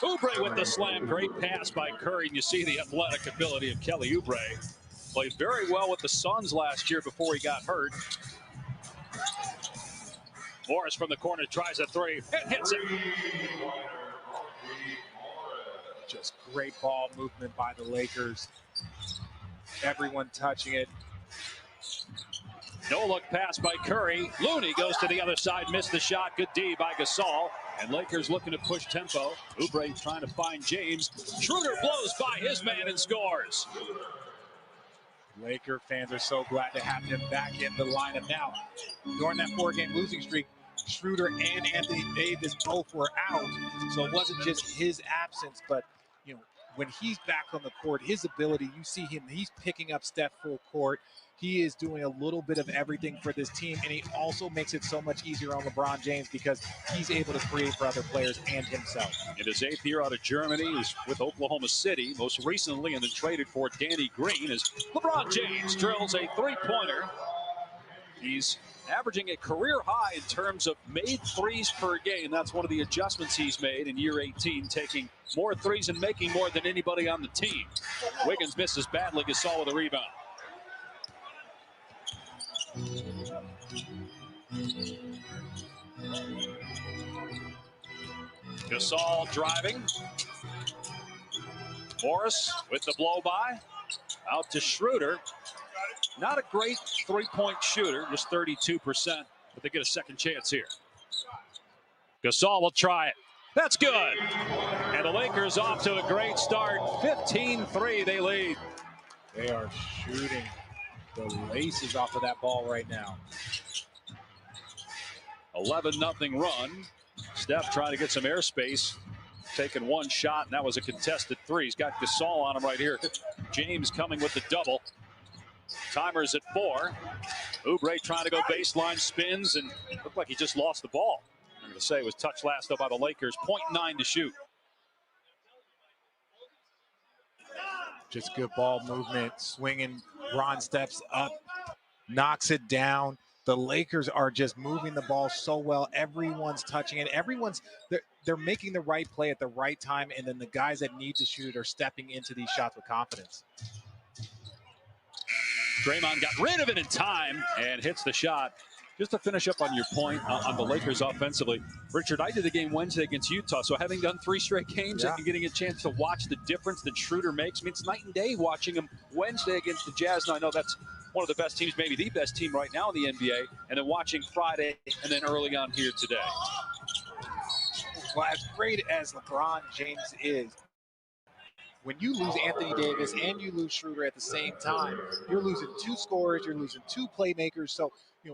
Oubre with the slam. Great pass by Curry. And you see the athletic ability of Kelly Oubre. Played very well with the Suns last year before he got hurt. Morris from the corner tries a 3 and hits it. Just great ball movement by the Lakers. Everyone touching it. No-look pass by Curry. Looney goes to the other side, missed the shot. Good D by Gasol. And Lakers looking to push tempo. Oubre trying to find James. Schroeder blows by his man and scores. Laker fans are so glad to have him back in the lineup now. During that 4-game losing streak, Schroeder and Anthony Davis both were out, so it wasn't just his absence, but when he's back on the court, his ability, you see him, he's picking up Steph full court. He is doing a little bit of everything for this team, and he also makes it so much easier on LeBron James because he's able to create for other players and himself. In his 8th year out of Germany, he was with Oklahoma City most recently and then traded for Danny Green as LeBron James drills a 3-pointer. He's averaging a career high in terms of made threes per game. That's one of the adjustments he's made in year 18, taking more threes and making more than anybody on the team. Wiggins misses badly. Gasol with a rebound. Gasol driving. Morris with the blow-by. Out to Schroeder. Not a great 3-point shooter, just 32%, but they get a second chance here. Gasol will try it. That's good. And the Lakers off to a great start. 15-3 they lead. They are shooting the laces off of that ball right now. 11-0 run. Steph trying to get some airspace. Taking one shot, and that was a contested 3. He's got Gasol on him right here. James coming with the double. Timer's at 4. Oubre trying to go baseline, spins, and looked like he just lost the ball. I'm going to say it was touched last, though, by the Lakers. 0.9 to shoot. Just good ball movement, swinging. Ron steps up, knocks it down. The Lakers are just moving the ball so well. Everyone's touching it. They're making the right play at the right time, and then the guys that need to shoot are stepping into these shots with confidence. Draymond got rid of it in time and hits the shot Just to finish up on your point on the Lakers offensively, Richard, I did the game Wednesday against Utah, so having done 3 straight games and getting a chance to watch the difference that Schroeder makes, I mean, it's night and day watching him Wednesday against the Jazz. Now, I know that's one of the best teams, maybe the best team right now in the NBA, and then watching Friday and then early on here today. Well, as great as LeBron James is, when you lose Anthony Davis and you lose Schroeder at the same time, you're losing 2 scorers, you're losing 2 playmakers. So,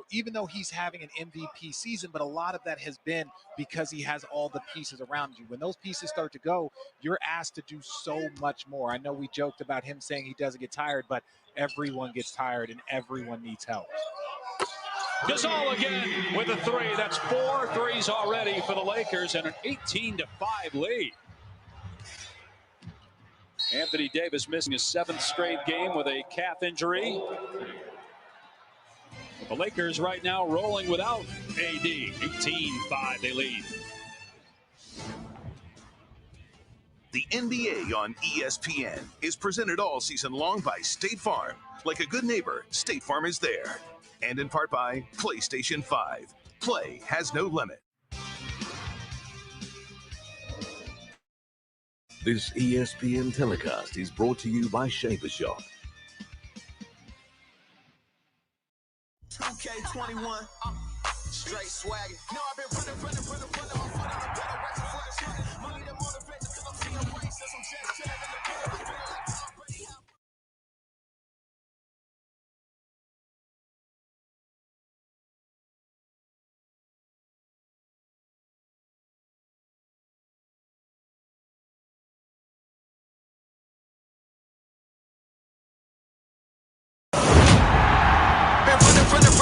even though he's having an MVP season, but a lot of that has been because he has all the pieces around you. When those pieces start to go, you're asked to do so much more. I know we joked about him saying he doesn't get tired, but everyone gets tired and everyone needs help. Gasol again with a 3. That's 4 threes already for the Lakers and an 18-5 lead. Anthony Davis missing his 7th straight game with a calf injury. The Lakers right now rolling without AD. 18-5 they lead. The NBA on ESPN is presented all season long by State Farm. Like a good neighbor, State Farm is there. And in part by PlayStation 5. Play has no limit. This ESPN telecast is brought to you by Shaver Shop. 2K21, straight swagging. No, I've been running my foot on the pedal, racing for the shot. Money that motivates because I'm seeing races. I'm just chilling in the middle, feeling like Tom Brady.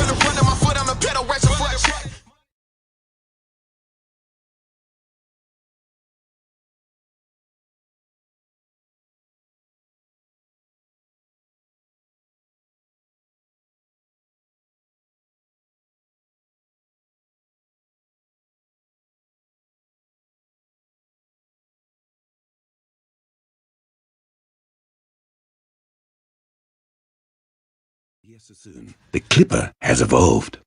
Running my foot on the pedal, racing for the shot. Yes, soon. The Clipper has evolved.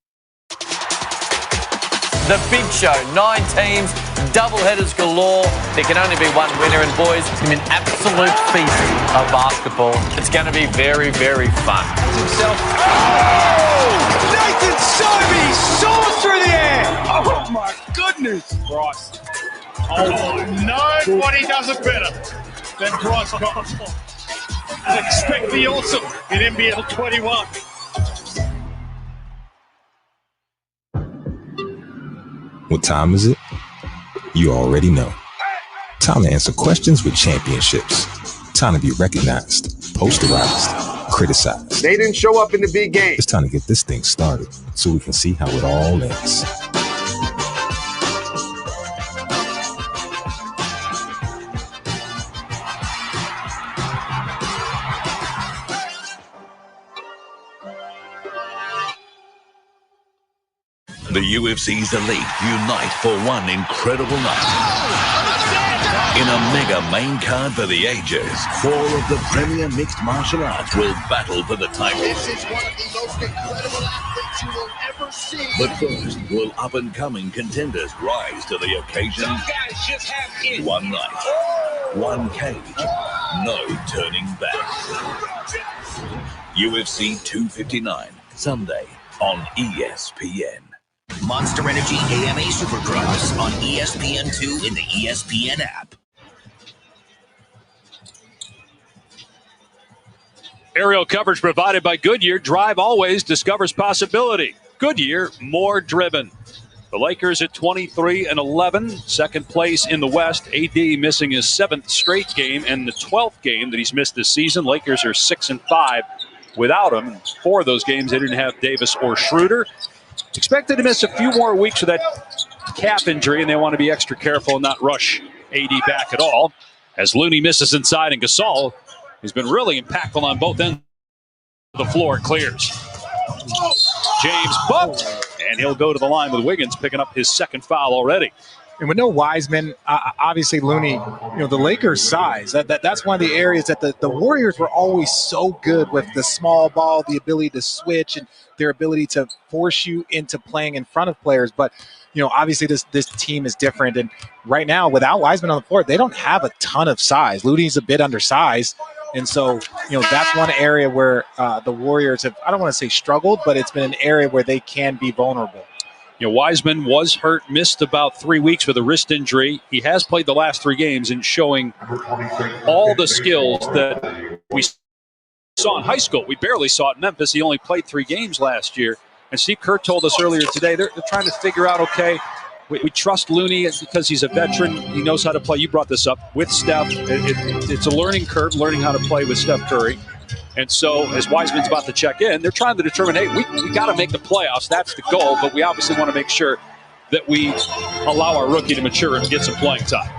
The big show, 9 teams, double-headers galore. There can only be one winner, and boys, it's going to be an absolute feast of basketball. It's going to be very, very fun. Himself. Oh! Nathan Sobey soars through the air. Oh my goodness. Bryce. Oh, nobody does it better than Bryce Cotton. And expect the awesome in NBL 21. What time is it? You already know. Time to answer questions with championships. Time to be recognized, posterized, criticized. They didn't show up in the big game. It's time to get this thing started so we can see how it all ends. The UFC's elite unite for one incredible night. In a mega main card for the ages, 4 of the premier mixed martial arts will battle for the title. This is one of the most incredible athletes you will ever see. But first, will up-and-coming contenders rise to the occasion? Some guys just have it. One night, one cage, no turning back. UFC 259, Sunday on ESPN. Monster Energy AMA Supercross on ESPN2 in the ESPN app. Aerial coverage provided by Goodyear. Drive always discovers possibility. Goodyear, more driven. The Lakers at 23-11, second place in the West. AD missing his 7th straight game and the 12th game that he's missed this season. Lakers are 6-5 without him. 4 of those games they didn't have Davis or Schroeder. Expected to miss a few more weeks with that calf injury, and they want to be extra careful and not rush AD back at all. As Looney misses inside, and Gasol has been really impactful on both ends of the floor. Clears. James bumped, and he'll go to the line with Wiggins, picking up his 2nd foul already. And with no Wiseman, obviously Looney, the Lakers' size, that's one of the areas that the Warriors were always so good with the small ball, the ability to switch, and their ability to force you into playing in front of players. But, obviously this team is different. And right now, without Wiseman on the floor, they don't have a ton of size. Looney's a bit undersized. And so, that's one area where the Warriors have, I don't want to say struggled, but it's been an area where they can be vulnerable. Wiseman was hurt, missed about 3 weeks with a wrist injury. He has played the last 3 games and showing all the skills that we saw in high school. We barely saw it in Memphis. He only played 3 games last year. And Steve Kerr told us earlier today, they're trying to figure out, okay, we trust Looney because he's a veteran. He knows how to play. You brought this up with Steph. It's a learning curve, learning how to play with Steph Curry. And so as Wiseman's about to check in, they're trying to determine, hey, we got to make the playoffs. That's the goal. But we obviously want to make sure that we allow our rookie to mature and get some playing time.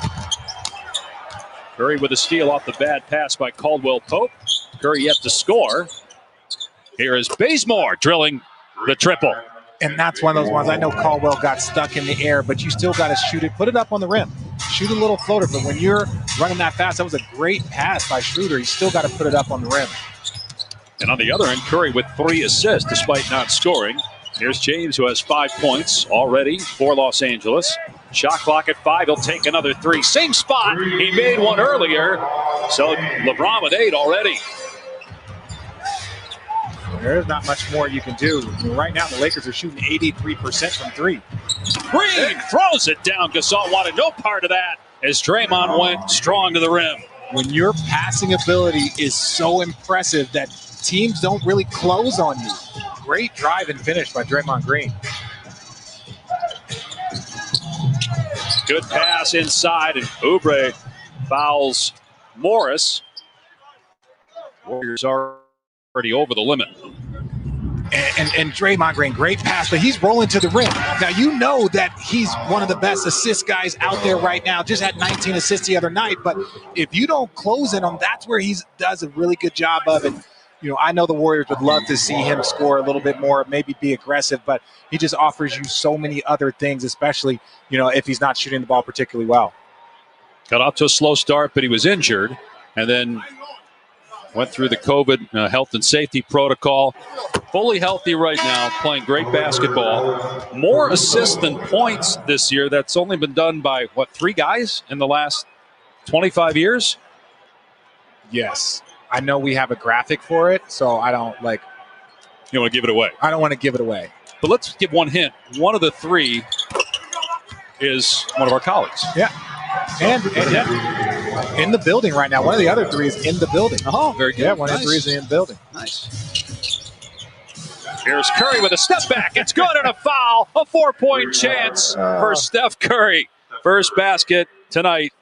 Curry with a steal off the bad pass by Caldwell Pope. Curry yet to score. Here is Bazemore drilling the triple. And that's one of those ones. I know Caldwell got stuck in the air, but you still got to shoot it. Put it up on the rim. Shoot a little floater. But when you're running that fast, that was a great pass by Schroeder. You still got to put it up on the rim. And on the other end, Curry with 3 assists despite not scoring. Here's James, who has 5 points already for Los Angeles. Shot clock at 5. He'll take another 3. Same spot. He made one earlier. So LeBron with 8 already. There's not much more you can do. Right now, the Lakers are shooting 83% from 3. Green throws it down. Gasol wanted no part of that as Draymond went strong to the rim. When your passing ability is so impressive that teams don't really close on you. Great drive and finish by Draymond Green. Good pass inside, and Oubre fouls Morris. Warriors are already over the limit. And Draymond Green, great pass, but he's rolling to the rim. Now, you know that he's one of the best assist guys out there right now. Just had 19 assists the other night, but if you don't close in him, that's where he does a really good job of it. I know the Warriors would love to see him score a little bit more, maybe be aggressive, but he just offers you so many other things, especially, if he's not shooting the ball particularly well. Got off to a slow start, but he was injured, and then went through the COVID health and safety protocol. Fully healthy right now, playing great basketball. More assists than points this year. That's only been done by, 3 guys in the last 25 years? Yes. I know we have a graphic for it, so I don't You don't want to give it away? I don't want to give it away. But let's give one hint. One of the 3 is one of our colleagues. Yeah. And in the building right now. One of the other 3 is in the building. Oh, very good. Yeah, one of the 3 is in the building. Nice. Here's Curry with a step back. It's good and a foul. A 4-point chance for Steph Curry. First basket tonight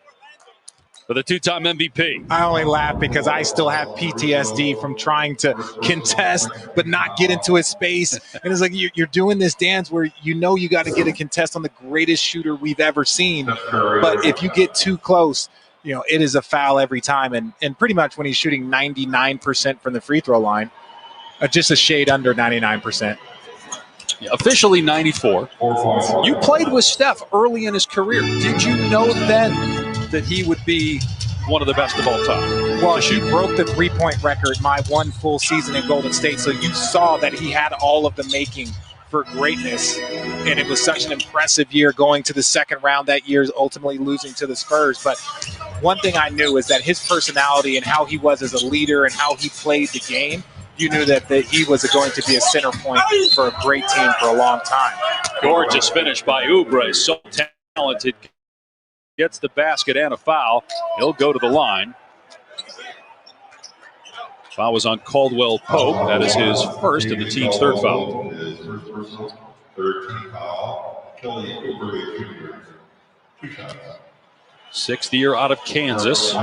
for the 2-time MVP. I only laugh because I still have PTSD from trying to contest but not get into his space. And it's like you're doing this dance where you got to get a contest on the greatest shooter we've ever seen. But if you get too close, it is a foul every time. And pretty much when he's shooting 99% from the free throw line, just a shade under 99%. Yeah, officially 94. You played with Steph early in his career. Did you know then that he would be one of the best of all time? Well, he broke the 3-point record my one full season in Golden State, so you saw that he had all of the making for greatness, and it was such an impressive year going to the second round that year, ultimately losing to the Spurs. But one thing I knew is that his personality and how he was as a leader and how he played the game, you knew that he was going to be a center point for a great team for a long time. Gorgeous finish by Oubre, so talented. Gets the basket and a foul. He'll go to the line. Foul was on Caldwell Pope. That is his first and the team's third foul. Sixth year out of Kansas.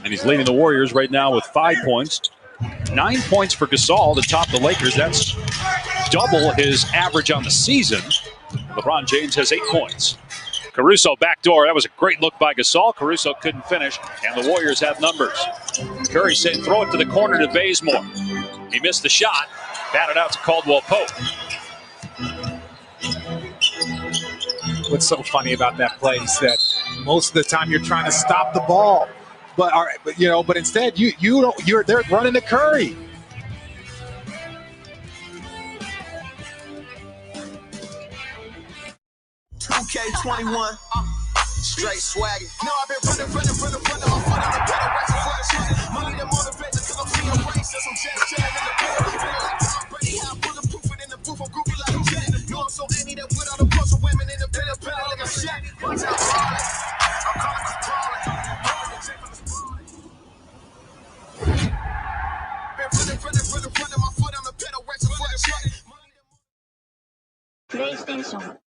And he's leading the Warriors right now with 5 points. 9 points for Gasol to top the Lakers. That's double his average on the season. LeBron James has 8 points. Caruso backdoor. That was a great look by Gasol. Caruso couldn't finish, and the Warriors have numbers. Curry said throw it to the corner to Bazemore. He missed the shot. Batted out to Caldwell Pope. What's so funny about that play is that most of the time you're trying to stop the ball, but instead they're running to Curry. K21, straight swagging. No, I've been running, my foot on the pedal, racing for the shit. Money to motivate until I'm seeing races. I'm chilling in the pedal. Feeling like Tom Brady, how I'm bulletproof it in the booth. I'm groovy like a jet. No, I'm so any that put all the bunch of women in the pedal like a shack. Watch out, ballin'. I'm calling for ballin'. Been running, my foot on the pedal, racing for the shit. PlayStation.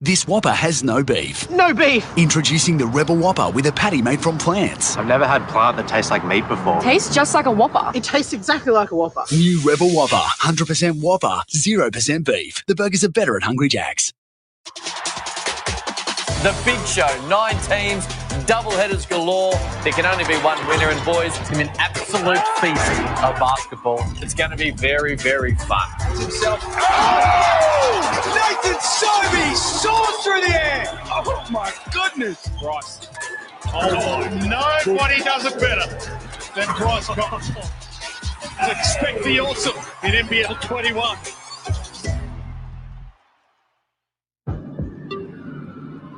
This Whopper has no beef. No beef! Introducing the Rebel Whopper with a patty made from plants. I've never had plant that tastes like meat before. Tastes just like a Whopper. It tastes exactly like a Whopper. New Rebel Whopper. 100% Whopper. 0% beef. The burgers are better at Hungry Jack's. The big show, 9 teams, double-headers galore. There can only be one winner, and boys, it's going to be an absolute feast of basketball. It's going to be very, very fun. Himself. Oh! Nathan Sobe soars through the air. Oh my goodness, Bryce. Oh, nobody does it better than Bryce Cox. Expect the awesome in NBL 21.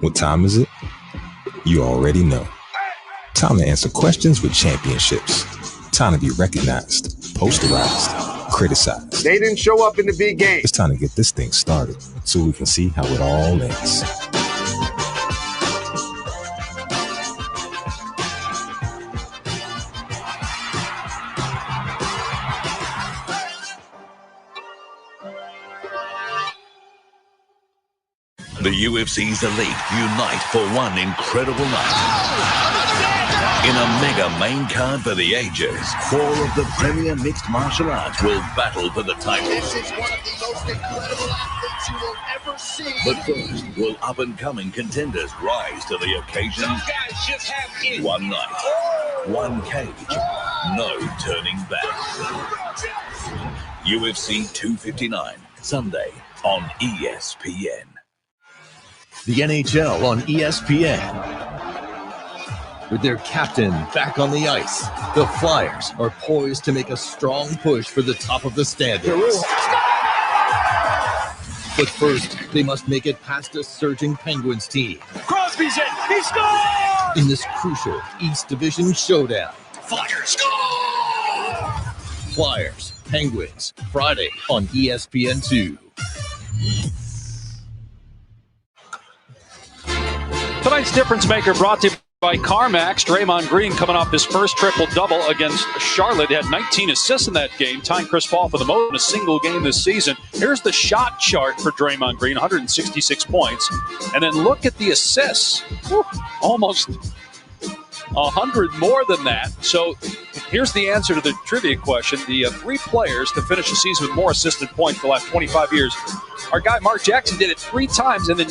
What time is it? You already know. Time to answer questions with championships. Time to be recognized, posterized, criticized. They didn't show up in the big game. It's time to get this thing started so we can see how it all ends. The UFC's elite unite for one incredible night. In a mega main card for the ages, 4 of the premier mixed martial arts will battle for the title. This is one of the most incredible athletes you will ever see. But first, will up-and-coming contenders rise to the occasion? Some guys just have it. One night, one cage, no turning back. UFC 259, Sunday on ESPN. The NHL on ESPN. With their captain back on the ice, the Flyers are poised to make a strong push for the top of the standings. But first, they must make it past a surging Penguins team. Crosby's in. He scored! In this crucial East Division showdown. Flyers score! Flyers, Penguins, Friday on ESPN2. Tonight's difference maker brought to you by CarMax. Draymond Green coming off his first triple-double against Charlotte. Had 19 assists in that game, tying Chris Paul for the most in a single game this season. Here's the shot chart for Draymond Green, 166 points. And then look at the assists. Almost 100 more than that. So here's the answer to the trivia question. The 3 players to finish the season with more assists than points for the last 25 years. Our guy Mark Jackson did it 3 times, and then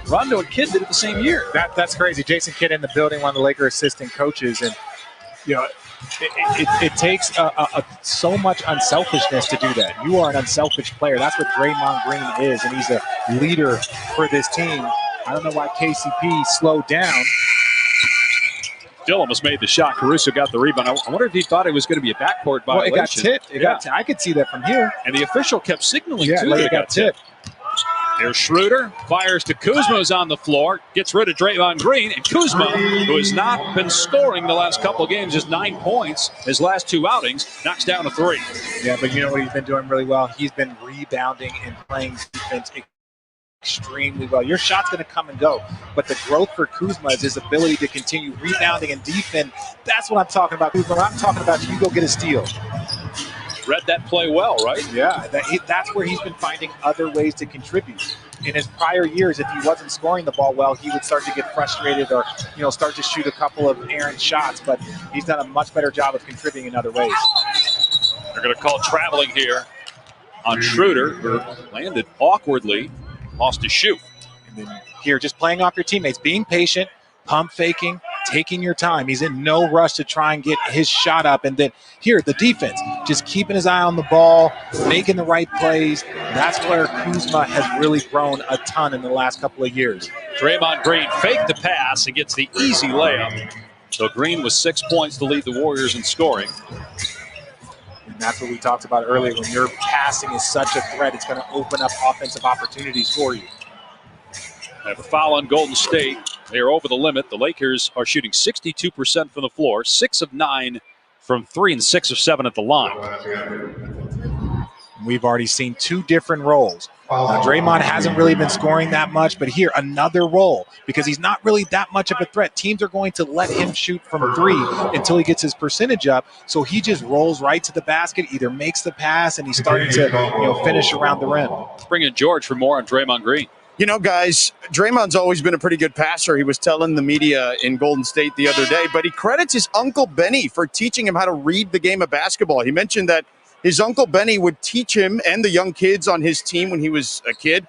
Rondo and Kidd did it the same year. That's crazy. Jason Kidd in the building, one of the Laker assistant coaches, and it takes so much unselfishness to do that. You are an unselfish player. That's what Draymond Green is, and he's a leader for this team. I don't know why KCP slowed down. Still almost made the shot. Caruso got the rebound. I wonder if he thought it was going to be a backcourt violation. Well, it got tipped. I could see that from here. And the official kept signaling, too, that it got tipped. There's Schroeder, fires to Kuzma, who's on the floor, gets rid of Draymond Green, and Kuzma, who has not been scoring the last couple of games, just 9 points his last 2 outings, knocks down a 3. Yeah, but you know what he's been doing really well? He's been rebounding and playing defense extremely well. Your shot's going to come and go, but the growth for Kuzma is his ability to continue rebounding and defend. That's what I'm talking about, Kuzma. I'm talking about you go get a steal. Read that play well, right? Yeah, that's where he's been finding other ways to contribute. In his prior years, if he wasn't scoring the ball well, he would start to get frustrated or start to shoot a couple of errant shots, but he's done a much better job of contributing in other ways. They're going to call traveling here on Schroeder, who landed awkwardly, lost his shoe. And then here, just playing off your teammates, being patient, pump faking, taking your time. He's in no rush to try and get his shot up. And then here, the defense, just keeping his eye on the ball, making the right plays. That's where Kuzma has really grown a ton in the last couple of years. Draymond Green faked the pass and gets the easy layup. So Green with 6 points to lead the Warriors in scoring. And that's what we talked about earlier. When your passing is such a threat, it's going to open up offensive opportunities for you. They have a foul on Golden State. They are over the limit. The Lakers are shooting 62% from the floor, 6 of 9 from 3 and 6 of 7 at the line. We've already seen 2 different roles. Now, Draymond hasn't really been scoring that much, but here, another role, because he's not really that much of a threat. Teams are going to let him shoot from 3 until he gets his percentage up, so he just rolls right to the basket, either makes the pass, and he's starting to finish around the rim. Let's bring in George for more on Draymond Green. You know, guys, Draymond's always been a pretty good passer. He was telling the media in Golden State the other day, but he credits his Uncle Benny for teaching him how to read the game of basketball. He mentioned that his Uncle Benny would teach him and the young kids on his team when he was a kid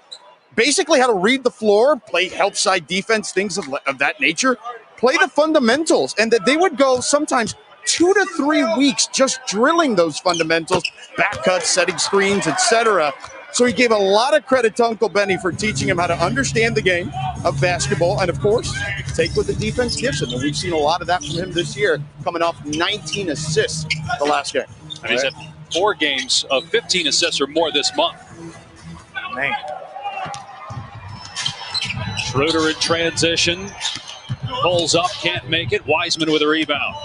basically how to read the floor, play help side defense, things of that nature, play the fundamentals, and that they would go sometimes 2 to 3 weeks just drilling those fundamentals, back cuts, setting screens, etc. So he gave a lot of credit to Uncle Benny for teaching him how to understand the game of basketball and, of course, take what the defense gives him. And we've seen a lot of that from him this year, coming off 19 assists the last game. And he's had 4 games of 15 assists or more this month. Man. Schroeder in transition. Pulls up, can't make it. Wiseman with a rebound.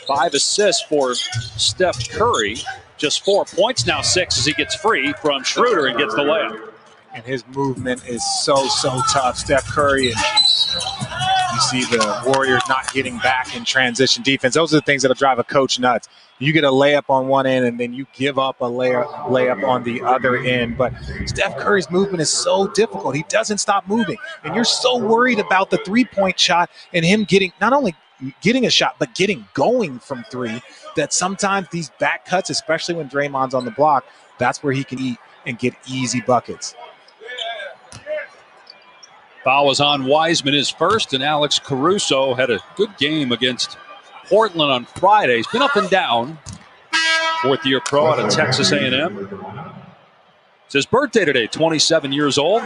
5 assists for Steph Curry. Just 4 points now, 6 as he gets free from Schroeder and gets the layup. And his movement is so tough. Steph Curry, and you see the Warriors not getting back in transition defense. Those are the things that'll drive a coach nuts. You get a layup on one end, and then you give up a layup on the other end. But Steph Curry's movement is so difficult. He doesn't stop moving. And you're so worried about the three-point shot and him getting not only getting a shot, but getting going from 3, that sometimes these back cuts, especially when Draymond's on the block, that's where he can eat and get easy buckets. Foul was on Wiseman, his first, and Alex Caruso had a good game against Portland on Friday. He's been up and down. 4th-year pro out of Texas A&M. It's his birthday today, 27 years old.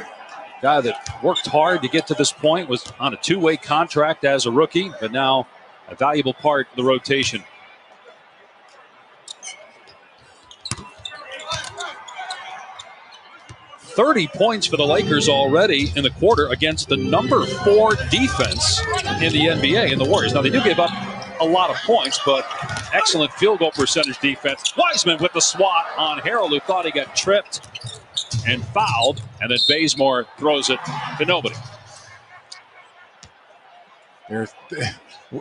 Guy that worked hard to get to this point, was on a 2-way contract as a rookie, but now a valuable part of the rotation. .30 points for the Lakers already in the quarter against the number 4 defense in the NBA in the Warriors. Now, they do give up a lot of points, but excellent field goal percentage defense. Wiseman with the swat on Harrell, who thought he got tripped and fouled, and then Bazemore throws it to nobody.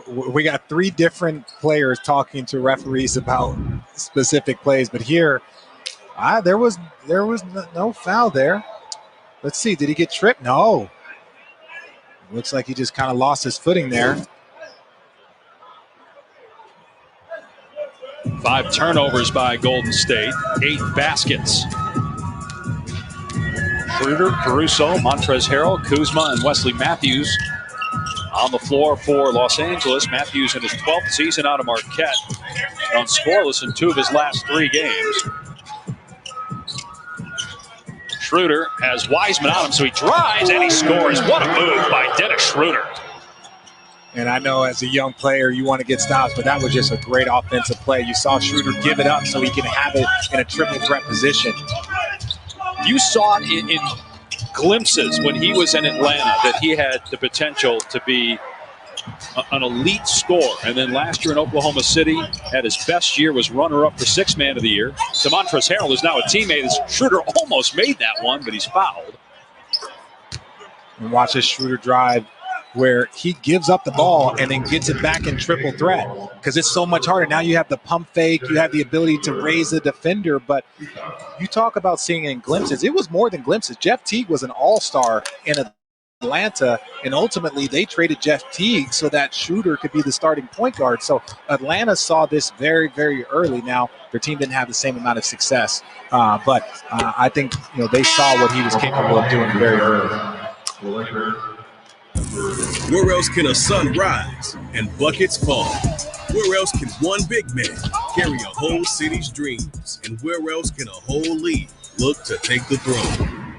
We got 3 different players talking to referees about specific plays, but here, there was no foul there. Let's see, did he get tripped? No. Looks like he just kind of lost his footing there. 5 turnovers by Golden State, 8 baskets. Schroeder, Caruso, Montrezl Harrell, Kuzma, and Wesley Matthews on the floor for Los Angeles. Matthews in his 12th season out of Marquette, on scoreless in 2 of his last 3 games. Schroeder has Wiseman on him, so he drives and he scores. What a move by Dennis Schroeder. And I know as a young player, you want to get stops, but that was just a great offensive play. You saw Schroeder give it up so he can have it in a triple threat position. You saw it in glimpses when he was in Atlanta that he had the potential to be an elite scorer. And then last year in Oklahoma City, at his best year, was runner-up for 6th man of the year. So Montrezl Harrell is now a teammate. Schroeder almost made that one, but he's fouled. And watch this Schroeder drive where he gives up the ball and then gets it back in triple threat because it's so much harder. Now you have the pump fake, you have the ability to raise the defender, but you talk about seeing it in glimpses. It was more than glimpses. Jeff Teague was an all-star in Atlanta, and ultimately they traded Jeff Teague so that Schroeder could be the starting point guard. So Atlanta saw this very, very early. Now, their team didn't have the same amount of success, but I think they saw what he was capable of doing very early. Where else can a sun rise and buckets fall? Where else can one big man carry a whole city's dreams? And where else can a whole league look to take the throne?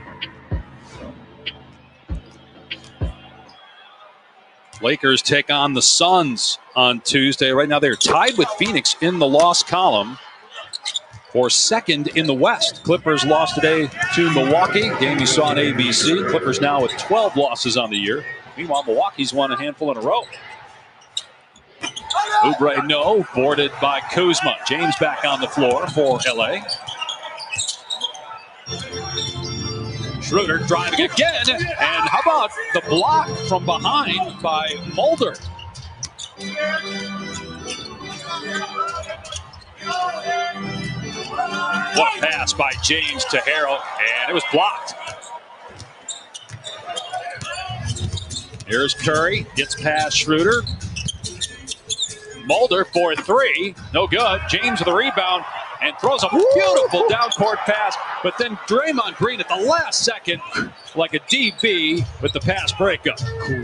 Lakers take on the Suns on Tuesday. Right now they're tied with Phoenix in the loss column for second in the West. Clippers lost today to Milwaukee. Game you saw on ABC. Clippers now with 12 losses on the year. Meanwhile, Milwaukee's won a handful in a row. Oubre, no. Boarded by Kuzma. James back on the floor for LA. Schroeder driving again. And how about the block from behind by Mulder? What a pass by James to Harrell, and it was blocked. Here's Curry, gets past Schroeder. Mulder for three, no good. James with the rebound and throws a beautiful down-court pass, but then Draymond Green at the last second, like a DB with the pass breakup.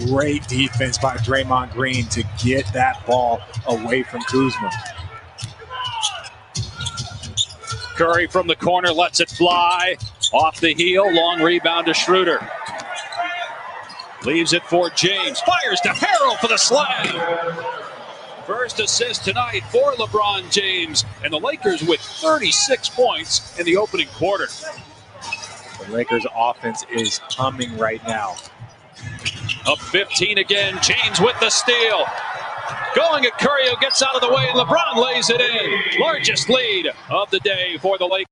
Great defense by Draymond Green to get that ball away from Kuzma. Curry from the corner lets it fly. Off the heel, long rebound to Schroeder. Leaves it for James. Fires to Harrell for the slam. First assist tonight for LeBron James. And the Lakers with 36 points in the opening quarter. The Lakers offense is humming right now. Up 15 again. James with the steal. Going at Curry, who gets out of the way. LeBron lays it in. Largest lead of the day for the Lakers.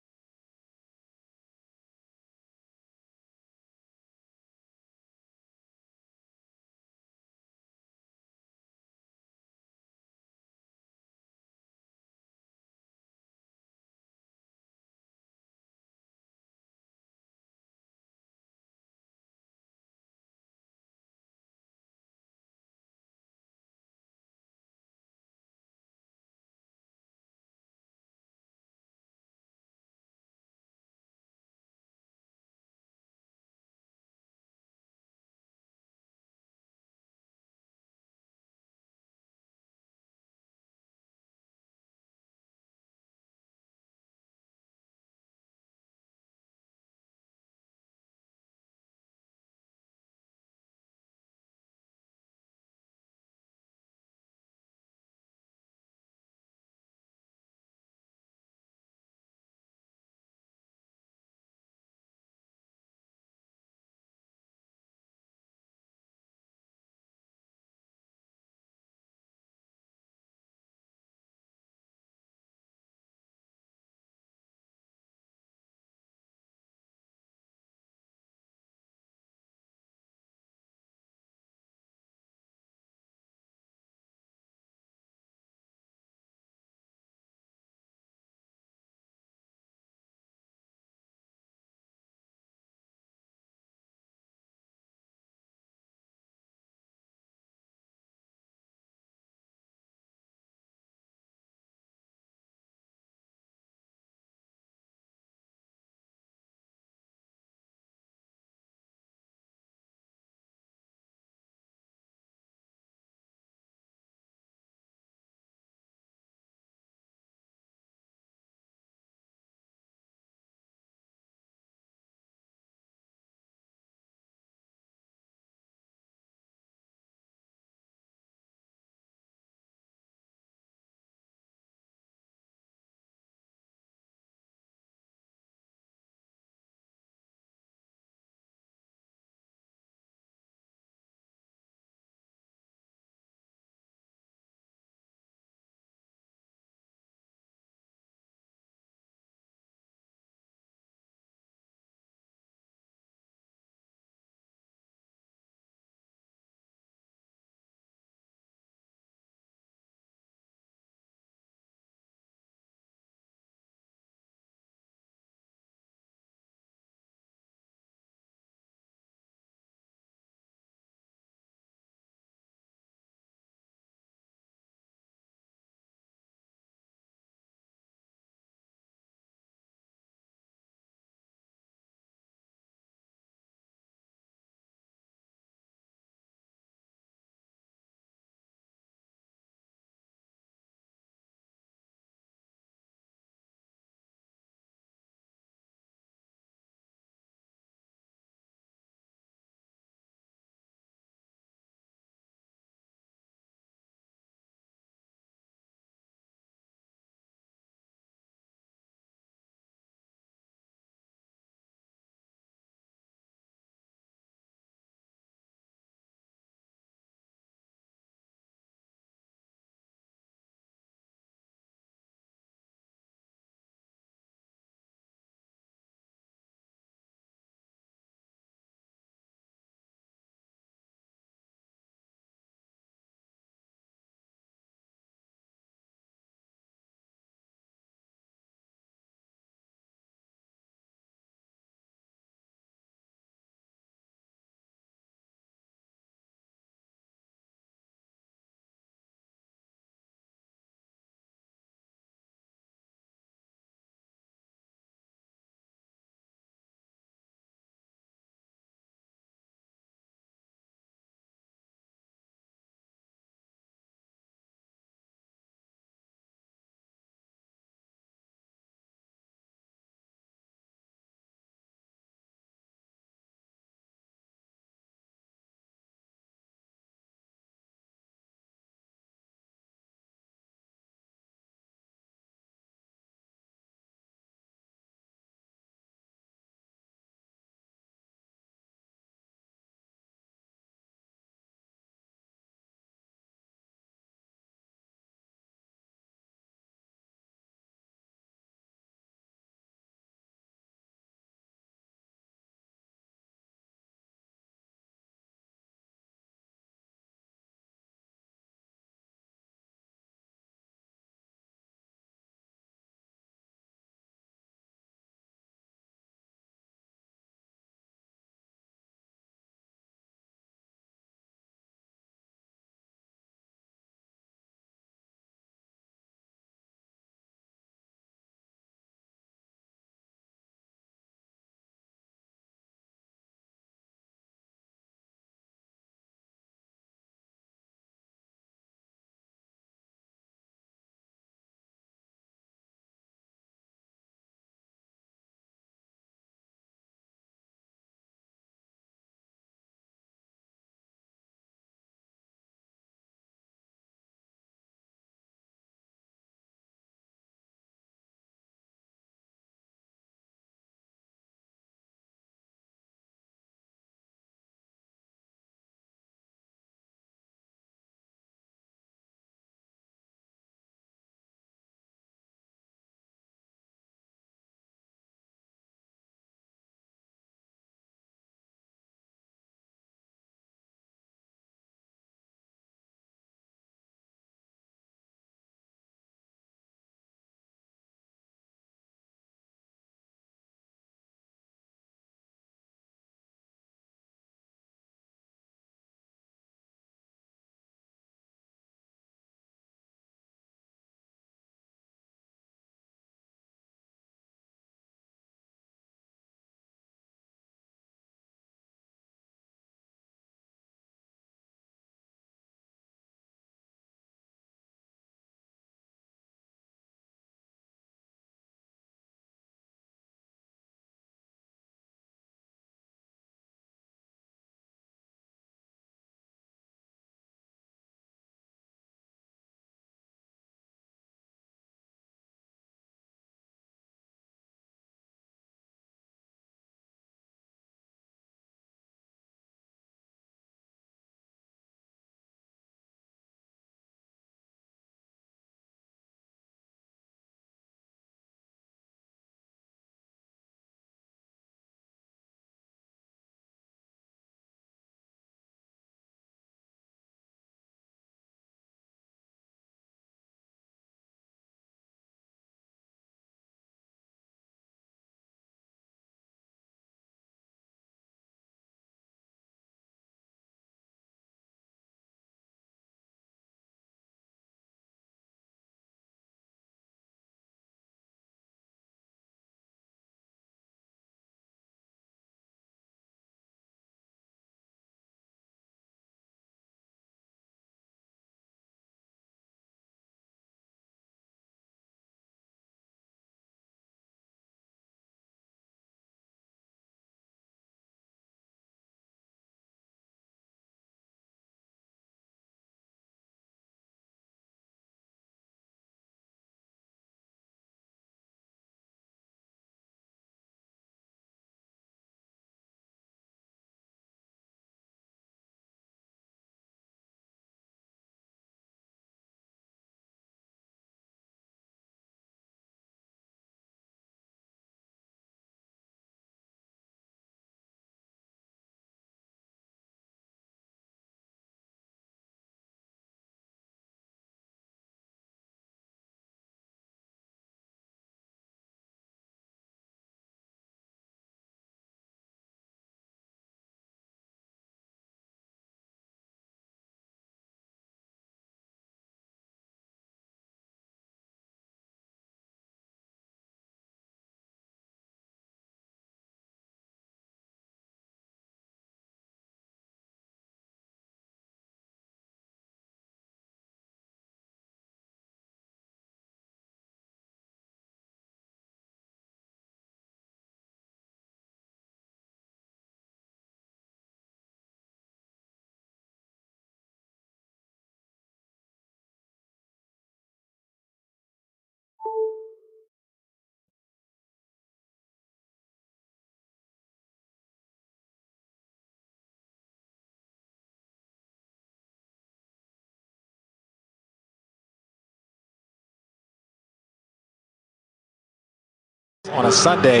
On a Sunday,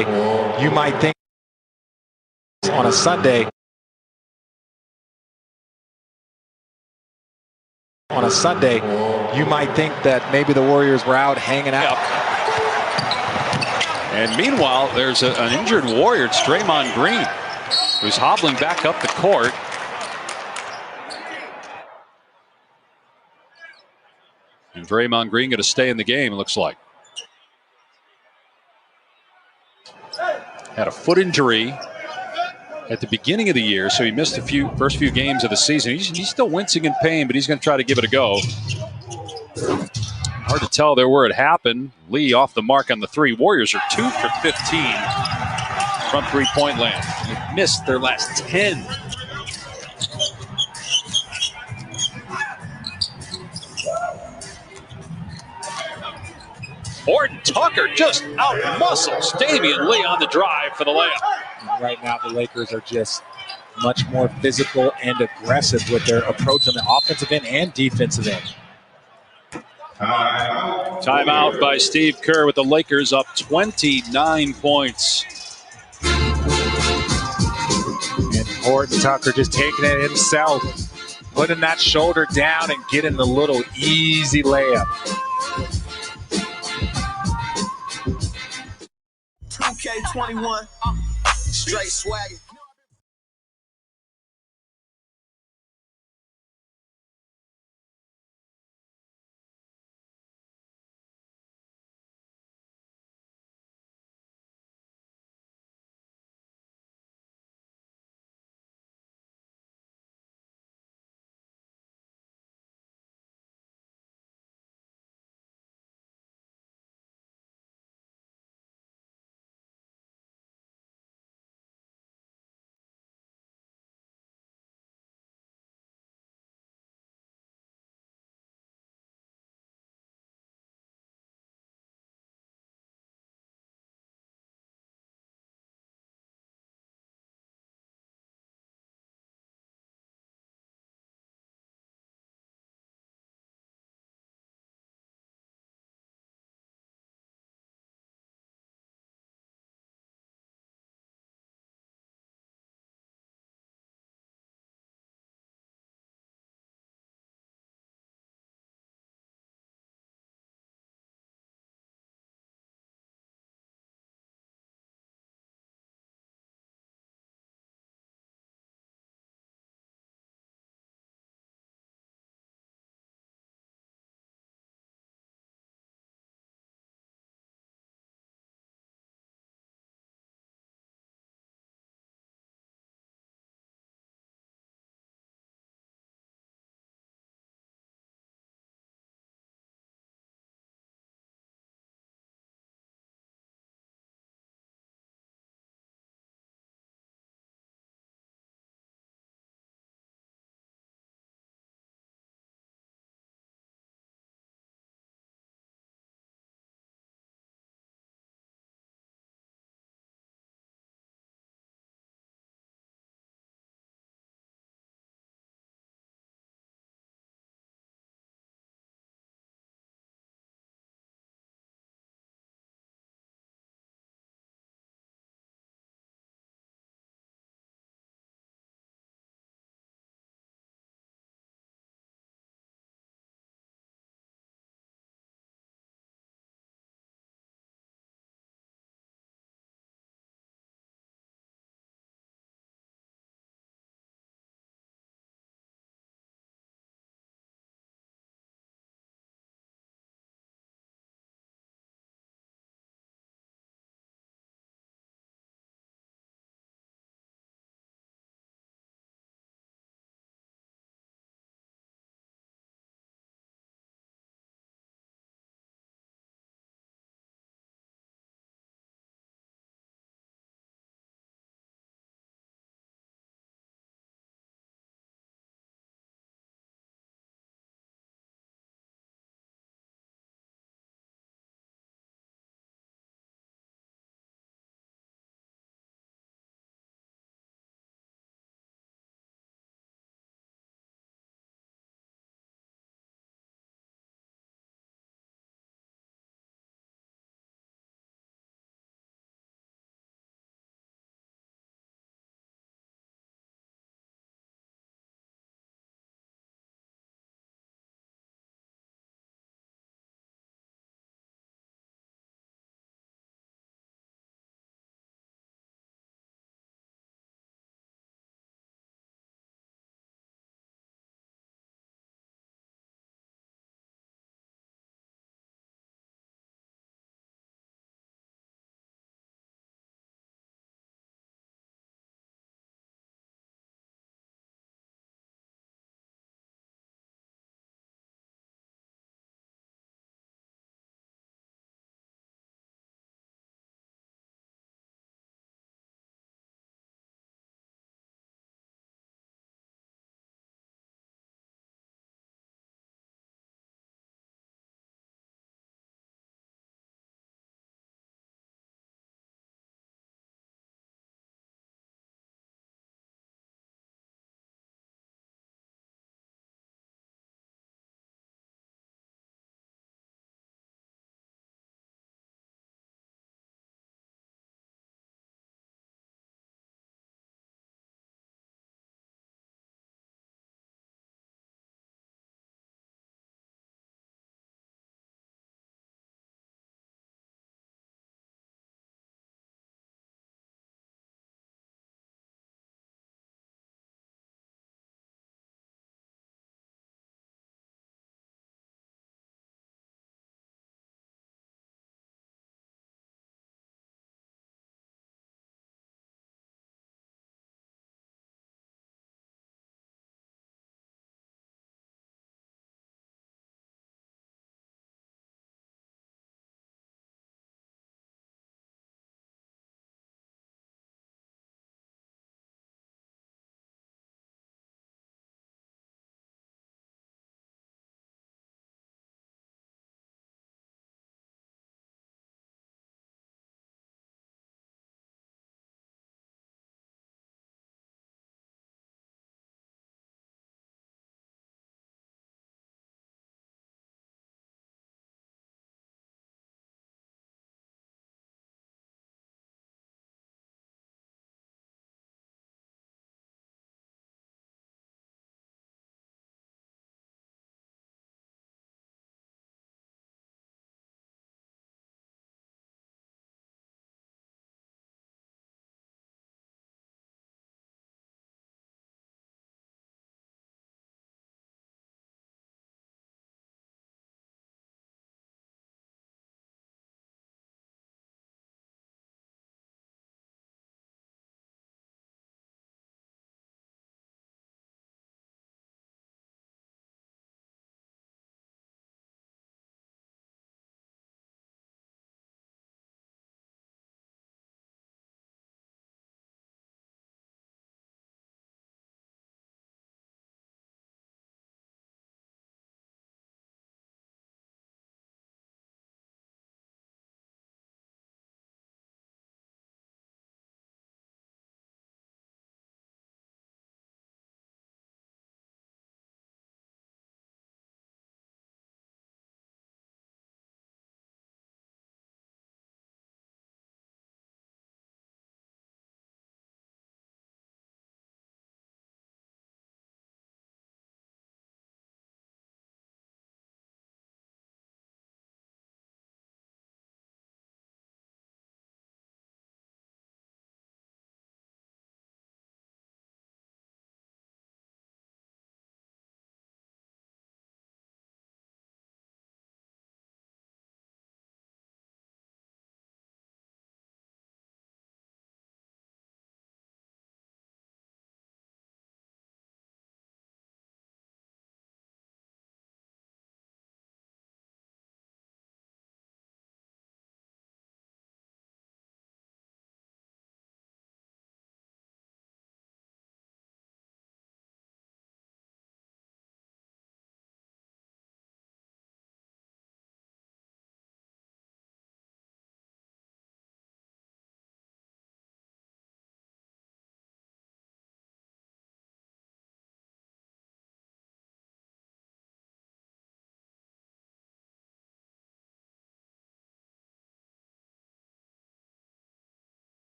you might think on a Sunday. On a Sunday, you might think that maybe the Warriors were out hanging out. And meanwhile, there's an injured Warrior. It's Draymond Green, who's hobbling back up the court. And Draymond Green going to stay in the game, it looks like. Had a foot injury at the beginning of the year, so he missed the first few games of the season. He's still wincing in pain, but he's going to try to give it a go. Hard to tell there where it happened. Lee off the mark on the three. Warriors are 2 for 15 from three-point land. They've missed their last 10. Horton Tucker just out-muscles Damian Lee on the drive for the layup. Right now, the Lakers are just much more physical and aggressive with their approach on the offensive end and defensive end. Timeout by Steve Kerr with the Lakers up 29 points. And Horton Tucker just taking it himself, putting that shoulder down and getting the little easy layup. 2K21, straight swagging.